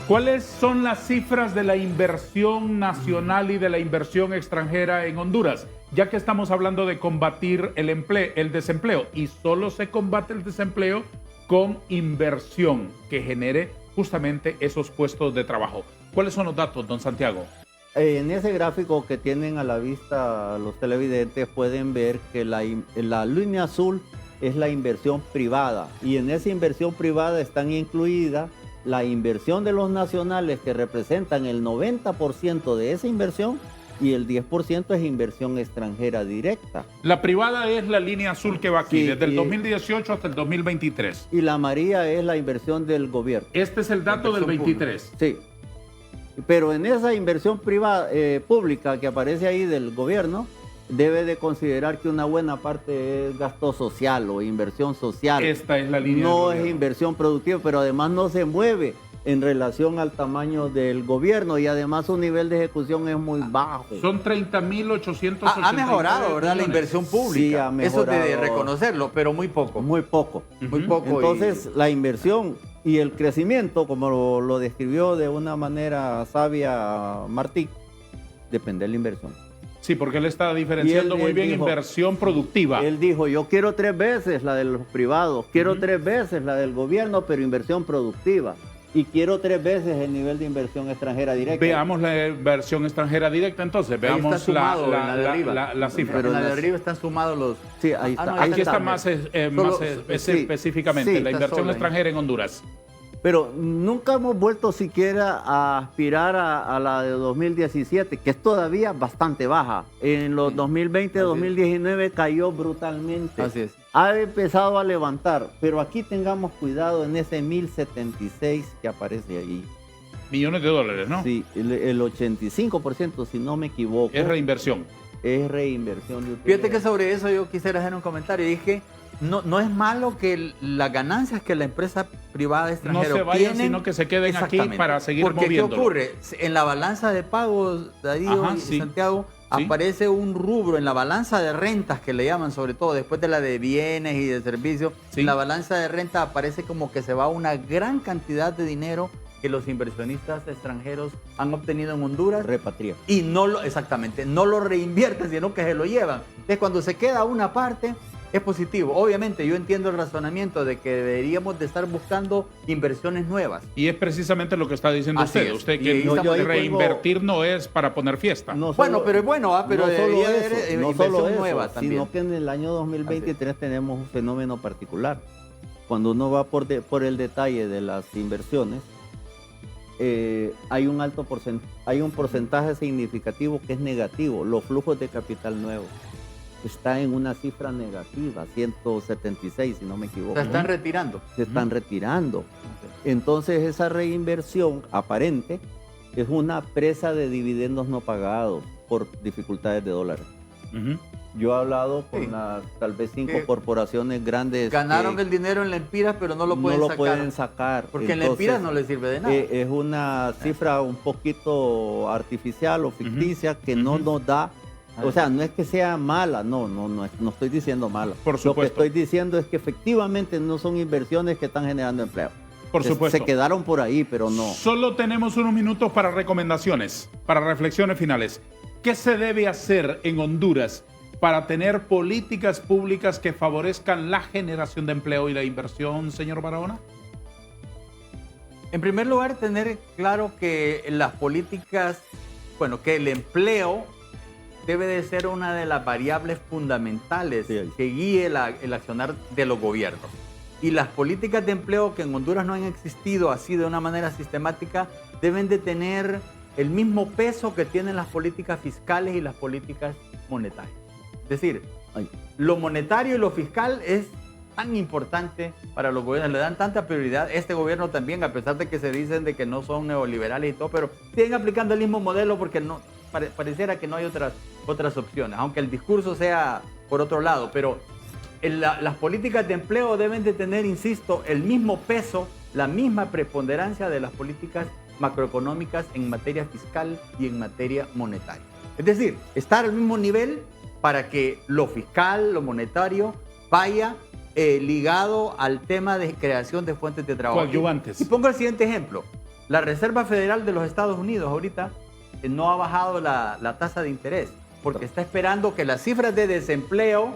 [SPEAKER 1] ¿Cuáles son las cifras de la inversión nacional y de la inversión extranjera en Honduras? Ya que estamos hablando de combatir el desempleo, y solo se combate el desempleo con inversión que genere justamente esos puestos de trabajo. ¿Cuáles son los datos, don Santiago?
[SPEAKER 2] En ese gráfico que tienen a la vista los televidentes pueden ver que la línea azul es la inversión privada, y en esa inversión privada están incluidas la inversión de los nacionales, que representan el 90% de esa inversión, y el 10% es inversión extranjera directa.
[SPEAKER 1] La privada es la línea azul que va aquí,
[SPEAKER 2] Sí,
[SPEAKER 1] desde el 2018 hasta el 2023.
[SPEAKER 2] Y la amarilla es la inversión del gobierno.
[SPEAKER 1] Este es el dato del 23.
[SPEAKER 2] Sí. Pero en esa inversión privada, pública que aparece ahí del gobierno, debe de considerar que una buena parte es gasto social o inversión social.
[SPEAKER 1] Esta es la línea.
[SPEAKER 2] No es inversión productiva, pero además no se mueve en relación al tamaño del gobierno, y además su nivel de ejecución es muy bajo.
[SPEAKER 1] Son 30.889
[SPEAKER 3] Ha mejorado, ¿verdad? La
[SPEAKER 1] millones.
[SPEAKER 3] inversión pública.
[SPEAKER 2] Sí, ha
[SPEAKER 3] Eso
[SPEAKER 2] mejorado.
[SPEAKER 3] de reconocerlo, pero muy poco.
[SPEAKER 2] Muy poco.
[SPEAKER 3] Muy poco.
[SPEAKER 2] Entonces, la inversión y el crecimiento, como lo describió de una manera sabia Martí, depende de la inversión.
[SPEAKER 1] Sí, porque él está diferenciando muy
[SPEAKER 2] él
[SPEAKER 1] bien
[SPEAKER 2] dijo-
[SPEAKER 1] inversión productiva.
[SPEAKER 2] Él dijo, yo quiero 3 veces la de los privados, quiero 3 veces la del gobierno, pero inversión productiva. Y quiero 3 veces el nivel de inversión extranjera directa.
[SPEAKER 1] Veamos la inversión extranjera directa, entonces.
[SPEAKER 3] Ahí está
[SPEAKER 1] Veamos
[SPEAKER 3] sumado en la de arriba.
[SPEAKER 1] la cifra.
[SPEAKER 3] Pero en la de arriba están sumados los...
[SPEAKER 2] Sí, ahí está.
[SPEAKER 3] no,
[SPEAKER 2] ahí
[SPEAKER 1] Aquí está
[SPEAKER 2] está.
[SPEAKER 1] más,
[SPEAKER 2] sí,
[SPEAKER 1] específicamente
[SPEAKER 2] sí,
[SPEAKER 1] la
[SPEAKER 3] está
[SPEAKER 1] inversión
[SPEAKER 3] solo ahí.
[SPEAKER 1] extranjera en Honduras.
[SPEAKER 2] Pero nunca hemos vuelto siquiera a aspirar a la de 2017, que es todavía bastante baja. En los 2020,
[SPEAKER 3] Así es.
[SPEAKER 2] 2019 cayó brutalmente.
[SPEAKER 3] Así es.
[SPEAKER 2] Ha empezado a levantar, pero aquí tengamos cuidado en ese 1076 que aparece ahí.
[SPEAKER 1] Millones de dólares, ¿no?
[SPEAKER 2] Sí, el 85%, si no me equivoco,
[SPEAKER 1] Es reinversión.
[SPEAKER 2] es reinversión de
[SPEAKER 3] Fíjate
[SPEAKER 2] utilidades.
[SPEAKER 3] que sobre eso yo quisiera hacer un comentario. Dije, no es malo que las ganancias que la empresa privada
[SPEAKER 1] No
[SPEAKER 3] extranjera
[SPEAKER 1] se vayan,
[SPEAKER 3] obtienen,
[SPEAKER 1] sino que se queden aquí
[SPEAKER 3] exactamente.
[SPEAKER 1] para seguir
[SPEAKER 3] Porque
[SPEAKER 1] moviéndolo.
[SPEAKER 3] ¿qué ocurre? En la balanza de pagos, Darío
[SPEAKER 1] Ajá,
[SPEAKER 3] y
[SPEAKER 1] sí.
[SPEAKER 3] Santiago,
[SPEAKER 1] Sí.
[SPEAKER 3] aparece un rubro en la balanza de rentas, que le llaman, sobre todo después de la de bienes y de servicios.
[SPEAKER 1] Sí.
[SPEAKER 3] En la balanza de renta aparece como que se va una gran cantidad de dinero que los inversionistas extranjeros han obtenido en Honduras.
[SPEAKER 2] Repatria.
[SPEAKER 3] Y exactamente, no lo reinvierten, sino que se lo llevan. Entonces, cuando se queda una parte, es positivo. Obviamente, yo entiendo el razonamiento de que deberíamos de estar buscando inversiones nuevas.
[SPEAKER 1] Y es precisamente lo que está diciendo
[SPEAKER 3] Así
[SPEAKER 1] usted.
[SPEAKER 3] es.
[SPEAKER 1] Usted
[SPEAKER 3] Y
[SPEAKER 1] que
[SPEAKER 3] ahí
[SPEAKER 2] No, yo ahí
[SPEAKER 1] reinvertir no es para poner fiesta.
[SPEAKER 2] No
[SPEAKER 3] Bueno,
[SPEAKER 2] solo-
[SPEAKER 3] pero es bueno, pero
[SPEAKER 2] no solo
[SPEAKER 3] debería haber
[SPEAKER 2] eso, no
[SPEAKER 3] inversión
[SPEAKER 2] solo eso,
[SPEAKER 3] nueva también.
[SPEAKER 2] sino que en el año 2023 tenemos un fenómeno particular. Cuando uno va por el detalle de las inversiones, hay un porcentaje significativo que es negativo. Los flujos de capital nuevo está en una cifra negativa, 176 si no me equivoco.
[SPEAKER 3] Se están retirando.
[SPEAKER 2] Se están retirando. Entonces esa reinversión aparente es una presa de dividendos no pagados por dificultades de dólares.
[SPEAKER 1] Ujú.
[SPEAKER 2] Yo he hablado con
[SPEAKER 3] Sí.
[SPEAKER 2] las tal vez 5
[SPEAKER 3] Que
[SPEAKER 2] corporaciones grandes.
[SPEAKER 3] Ganaron
[SPEAKER 2] que
[SPEAKER 3] el dinero en la Empiras, pero no lo
[SPEAKER 2] no
[SPEAKER 3] pueden
[SPEAKER 2] lo
[SPEAKER 3] sacar.
[SPEAKER 2] pueden sacar.
[SPEAKER 3] Porque en la Empiras no les sirve de nada.
[SPEAKER 2] Es una cifra un poquito artificial o ficticia que no
[SPEAKER 1] Ujú.
[SPEAKER 2] nos da. O sea, no es que sea mala, no estoy diciendo mala.
[SPEAKER 1] Por
[SPEAKER 2] Lo que
[SPEAKER 1] supuesto.
[SPEAKER 2] estoy diciendo es que efectivamente no son inversiones que están generando empleo.
[SPEAKER 1] Por supuesto.
[SPEAKER 2] Se quedaron por ahí, pero no.
[SPEAKER 1] Solo tenemos unos minutos para recomendaciones, para reflexiones finales. ¿Qué se debe hacer en Honduras para tener políticas públicas que favorezcan la generación de empleo y la inversión, señor Barahona?
[SPEAKER 3] En primer lugar, tener claro que las políticas, que el empleo debe de ser una de las variables fundamentales
[SPEAKER 2] Sí, ahí.
[SPEAKER 3] que guíe el accionar de los gobiernos. Y las políticas de empleo que en Honduras no han existido así de una manera sistemática deben de tener el mismo peso que tienen las políticas fiscales y las políticas monetarias. Es decir,
[SPEAKER 2] Ay.
[SPEAKER 3] lo monetario y lo fiscal es tan importante para los gobiernos, le dan tanta prioridad. Este gobierno también, a pesar de que se dicen de que no son neoliberales y todo, pero siguen aplicando el mismo modelo porque no pareciera que no hay otras opciones, aunque el discurso sea por otro lado. Pero las políticas de empleo deben de tener, insisto, el mismo peso, la misma preponderancia de las políticas macroeconómicas en materia fiscal y en materia monetaria. Es decir, estar al mismo nivel para que lo fiscal, lo monetario, vaya ligado al tema de creación de fuentes de trabajo.
[SPEAKER 1] Coadyuvantes.
[SPEAKER 3] Y pongo el siguiente ejemplo. La Reserva Federal de los Estados Unidos ahorita no ha bajado la tasa de interés porque está esperando que las cifras de desempleo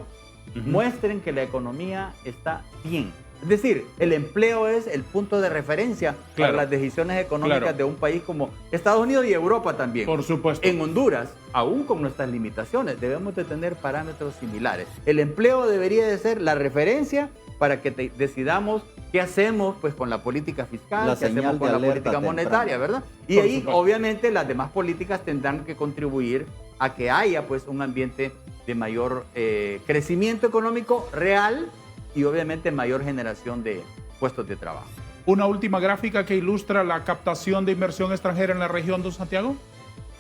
[SPEAKER 3] muestren que la economía está bien. Es decir, el empleo es el punto de referencia para las decisiones económicas de un país como Estados Unidos y Europa también.
[SPEAKER 1] Por supuesto.
[SPEAKER 3] En Honduras, aún con nuestras limitaciones, debemos de tener parámetros similares. El empleo debería de ser la referencia para que decidamos qué hacemos pues, con la política fiscal, qué hacemos con la política monetaria, ¿verdad? Y
[SPEAKER 1] Por
[SPEAKER 3] ahí,
[SPEAKER 1] supuesto,
[SPEAKER 3] obviamente, las demás políticas tendrán que contribuir a que haya pues, un ambiente de mayor crecimiento económico real y obviamente mayor generación de puestos de trabajo.
[SPEAKER 1] Una última gráfica que ilustra la captación de inversión extranjera en la región, don Santiago.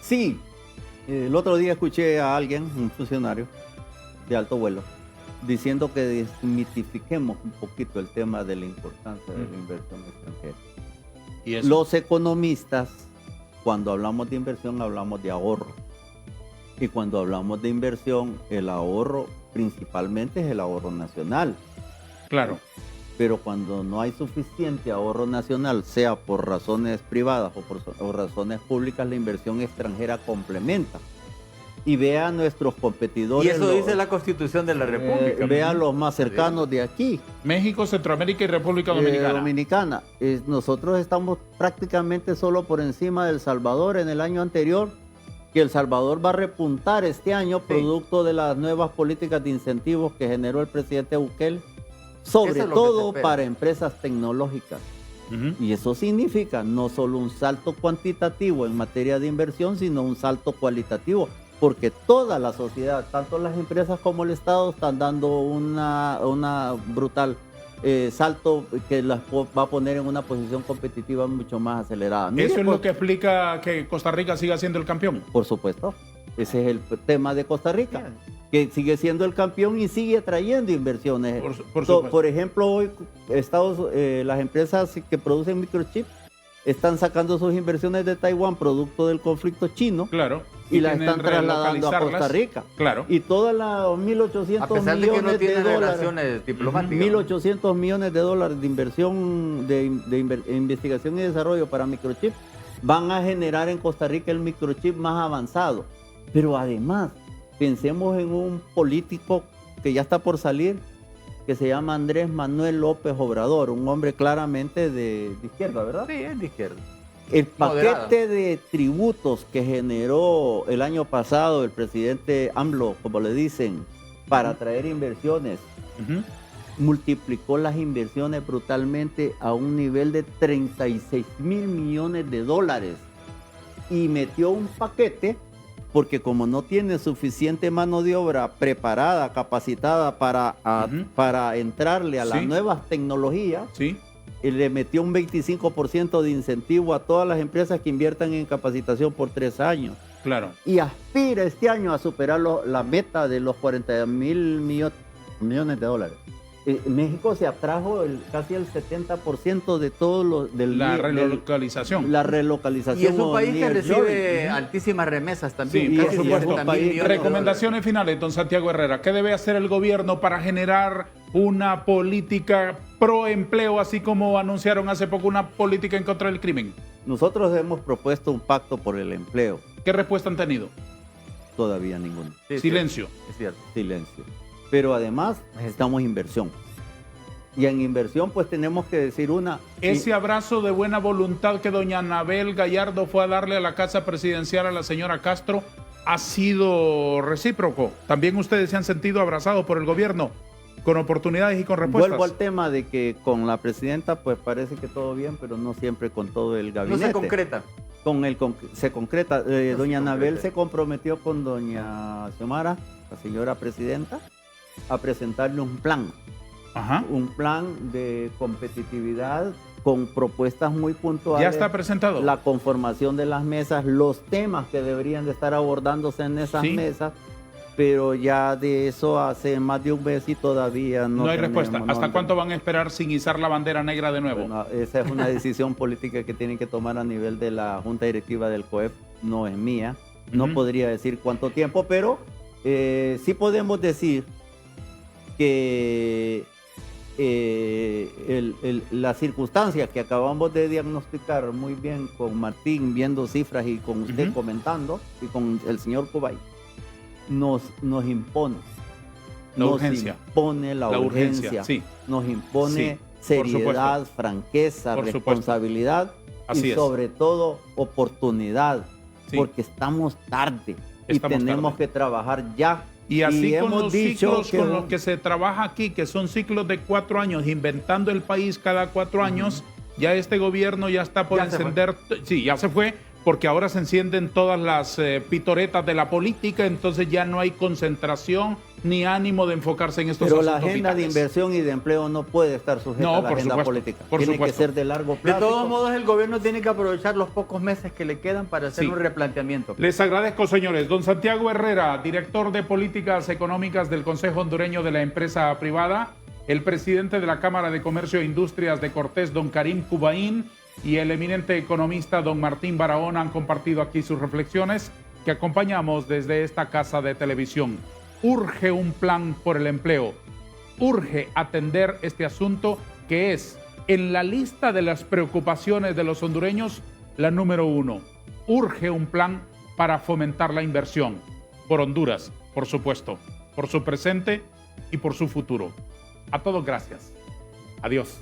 [SPEAKER 2] Sí, el otro día escuché a alguien, un funcionario de alto vuelo, diciendo que desmitifiquemos un poquito el tema de la importancia de la inversión extranjera.
[SPEAKER 1] ¿Y eso?
[SPEAKER 2] Los economistas, cuando hablamos de inversión, hablamos de ahorro. Y cuando hablamos de inversión, el ahorro principalmente es el ahorro nacional.
[SPEAKER 1] Claro.
[SPEAKER 2] Pero cuando no hay suficiente ahorro nacional, sea por razones privadas o razones públicas, la inversión extranjera complementa. Y vea a nuestros competidores.
[SPEAKER 3] Y eso dice la Constitución de la República.
[SPEAKER 2] Vea a los más cercanos de aquí.
[SPEAKER 1] México, Centroamérica y República Dominicana.
[SPEAKER 2] Nosotros estamos prácticamente solo por encima de El Salvador en el año anterior, que El Salvador va a repuntar este año producto de las nuevas políticas de incentivos que generó el presidente Bukele, sobre todo para empresas tecnológicas. Y eso significa no solo un salto cuantitativo en materia de inversión, sino un salto cualitativo, porque toda la sociedad, tanto las empresas como el Estado, están dando una brutal salto que las va a poner en una posición competitiva mucho más acelerada.
[SPEAKER 1] ¿Eso es lo que explica que Costa Rica siga siendo el campeón?
[SPEAKER 2] Por supuesto. Ese es el tema de Costa Rica, que sigue siendo el campeón y sigue trayendo inversiones. Por ejemplo, hoy las empresas que producen microchips están sacando sus inversiones de Taiwán producto del conflicto chino.
[SPEAKER 1] Claro.
[SPEAKER 2] Y las están trasladando a Costa Rica.
[SPEAKER 1] Claro.
[SPEAKER 2] Y todas las 1.800 millones de dólares,
[SPEAKER 3] diplomáticas.
[SPEAKER 2] 1.800 millones de dólares de inversión de investigación y desarrollo para microchips van a generar en Costa Rica el microchip más avanzado. Pero además, pensemos en un político que ya está por salir, que se llama Andrés Manuel López Obrador, un hombre claramente de izquierda, ¿verdad?
[SPEAKER 3] Sí, es de izquierda.
[SPEAKER 2] El paquete de tributos que generó el año pasado el presidente AMLO, como le dicen, para atraer inversiones, multiplicó las inversiones brutalmente a un nivel de 36 mil millones de dólares y metió un paquete porque como no tiene suficiente mano de obra preparada, capacitada para entrarle a las nuevas tecnologías, le metió un 25% de incentivo a todas las empresas que inviertan en capacitación por 3 años.
[SPEAKER 1] Claro.
[SPEAKER 2] Y aspira este año a superar la meta de los 40 mil millones de dólares. México se atrajo casi el 70% de todo lo
[SPEAKER 1] la relocalización.
[SPEAKER 2] La relocalización.
[SPEAKER 3] Y es un país que recibe altísimas remesas también.
[SPEAKER 1] Sí, por supuesto. Recomendaciones finales, don Santiago Herrera. ¿Qué debe hacer el gobierno para generar una política pro empleo, así como anunciaron hace poco una política en contra del crimen?
[SPEAKER 2] Nosotros hemos propuesto un pacto por el empleo.
[SPEAKER 1] ¿Qué respuesta han tenido?
[SPEAKER 2] Todavía ninguna.
[SPEAKER 1] Sí, silencio.
[SPEAKER 3] Es cierto.
[SPEAKER 2] Silencio. Pero además necesitamos inversión. Y en inversión pues tenemos que decir
[SPEAKER 1] Ese abrazo de buena voluntad que doña Anabel Gallardo fue a darle a la casa presidencial a la señora Castro ha sido recíproco. También ustedes se han sentido abrazados por el gobierno con oportunidades y con respuestas.
[SPEAKER 2] Vuelvo al tema de que con la presidenta pues parece que todo bien, pero no siempre con todo el gabinete.
[SPEAKER 3] No se concreta.
[SPEAKER 2] Se concreta. Doña Anabel se comprometió con doña Xiomara, la señora presidenta, a presentarle un plan. Un plan de competitividad con propuestas muy puntuales.
[SPEAKER 1] ¿Ya está presentado?
[SPEAKER 2] La conformación de las mesas, los temas que deberían de estar abordándose en esas mesas, pero ya de eso hace más de un mes y todavía no
[SPEAKER 1] hay respuesta. ¿Hasta cuánto van a esperar sin izar la bandera negra de nuevo?
[SPEAKER 2] Bueno, esa es una decisión política que tienen que tomar a nivel de la Junta Directiva del COEP, no es mía. No podría decir cuánto tiempo, pero sí podemos decir que las circunstancias que acabamos de diagnosticar muy bien con Martín, viendo cifras y con usted comentando, y con el señor Cubay, nos impone.
[SPEAKER 1] La
[SPEAKER 2] nos
[SPEAKER 1] urgencia.
[SPEAKER 2] impone la urgencia,
[SPEAKER 1] sí.
[SPEAKER 2] nos impone
[SPEAKER 1] Sí, por
[SPEAKER 2] seriedad,
[SPEAKER 1] supuesto.
[SPEAKER 2] franqueza,
[SPEAKER 1] Por supuesto.
[SPEAKER 2] responsabilidad
[SPEAKER 1] Así
[SPEAKER 2] y
[SPEAKER 1] es.
[SPEAKER 2] sobre todo oportunidad,
[SPEAKER 1] Sí.
[SPEAKER 2] porque estamos tarde y
[SPEAKER 1] Estamos
[SPEAKER 2] tenemos
[SPEAKER 1] tarde.
[SPEAKER 2] que trabajar ya.
[SPEAKER 1] Y así con
[SPEAKER 2] hemos
[SPEAKER 1] los
[SPEAKER 2] dicho
[SPEAKER 1] ciclos
[SPEAKER 2] que
[SPEAKER 1] con los que se trabaja aquí, que son ciclos de 4 años, inventando el país cada 4 años, ya este gobierno ya está por
[SPEAKER 3] Ya se
[SPEAKER 1] encender, sí, ya se fue, porque ahora se encienden todas las pitoretas de la política, entonces ya no hay concentración ni ánimo de enfocarse en estos
[SPEAKER 2] Pero la
[SPEAKER 1] asuntos
[SPEAKER 2] agenda de
[SPEAKER 1] vitales.
[SPEAKER 2] inversión y de empleo no puede estar sujeta
[SPEAKER 1] No,
[SPEAKER 2] a la
[SPEAKER 1] por
[SPEAKER 2] agenda
[SPEAKER 1] supuesto,
[SPEAKER 2] política.
[SPEAKER 1] por
[SPEAKER 2] Tiene
[SPEAKER 1] supuesto.
[SPEAKER 2] que ser de largo
[SPEAKER 3] De
[SPEAKER 2] plazo.
[SPEAKER 3] todos modos, el gobierno tiene que aprovechar los pocos meses que le quedan para hacer
[SPEAKER 1] Sí.
[SPEAKER 3] un replanteamiento.
[SPEAKER 1] Les agradezco, señores. Don Santiago Herrera, director de Políticas Económicas del Consejo Hondureño de la Empresa Privada, el presidente de la Cámara de Comercio e Industrias de Cortés, don Karim Cubaín, y el eminente economista, don Martín Barahona, han compartido aquí sus reflexiones que acompañamos desde esta casa de televisión. Urge un plan por el empleo. Urge atender este asunto que es, en la lista de las preocupaciones de los hondureños, la número 1. Urge un plan para fomentar la inversión. Por Honduras, por supuesto, por su presente y por su futuro. A todos gracias. Adiós.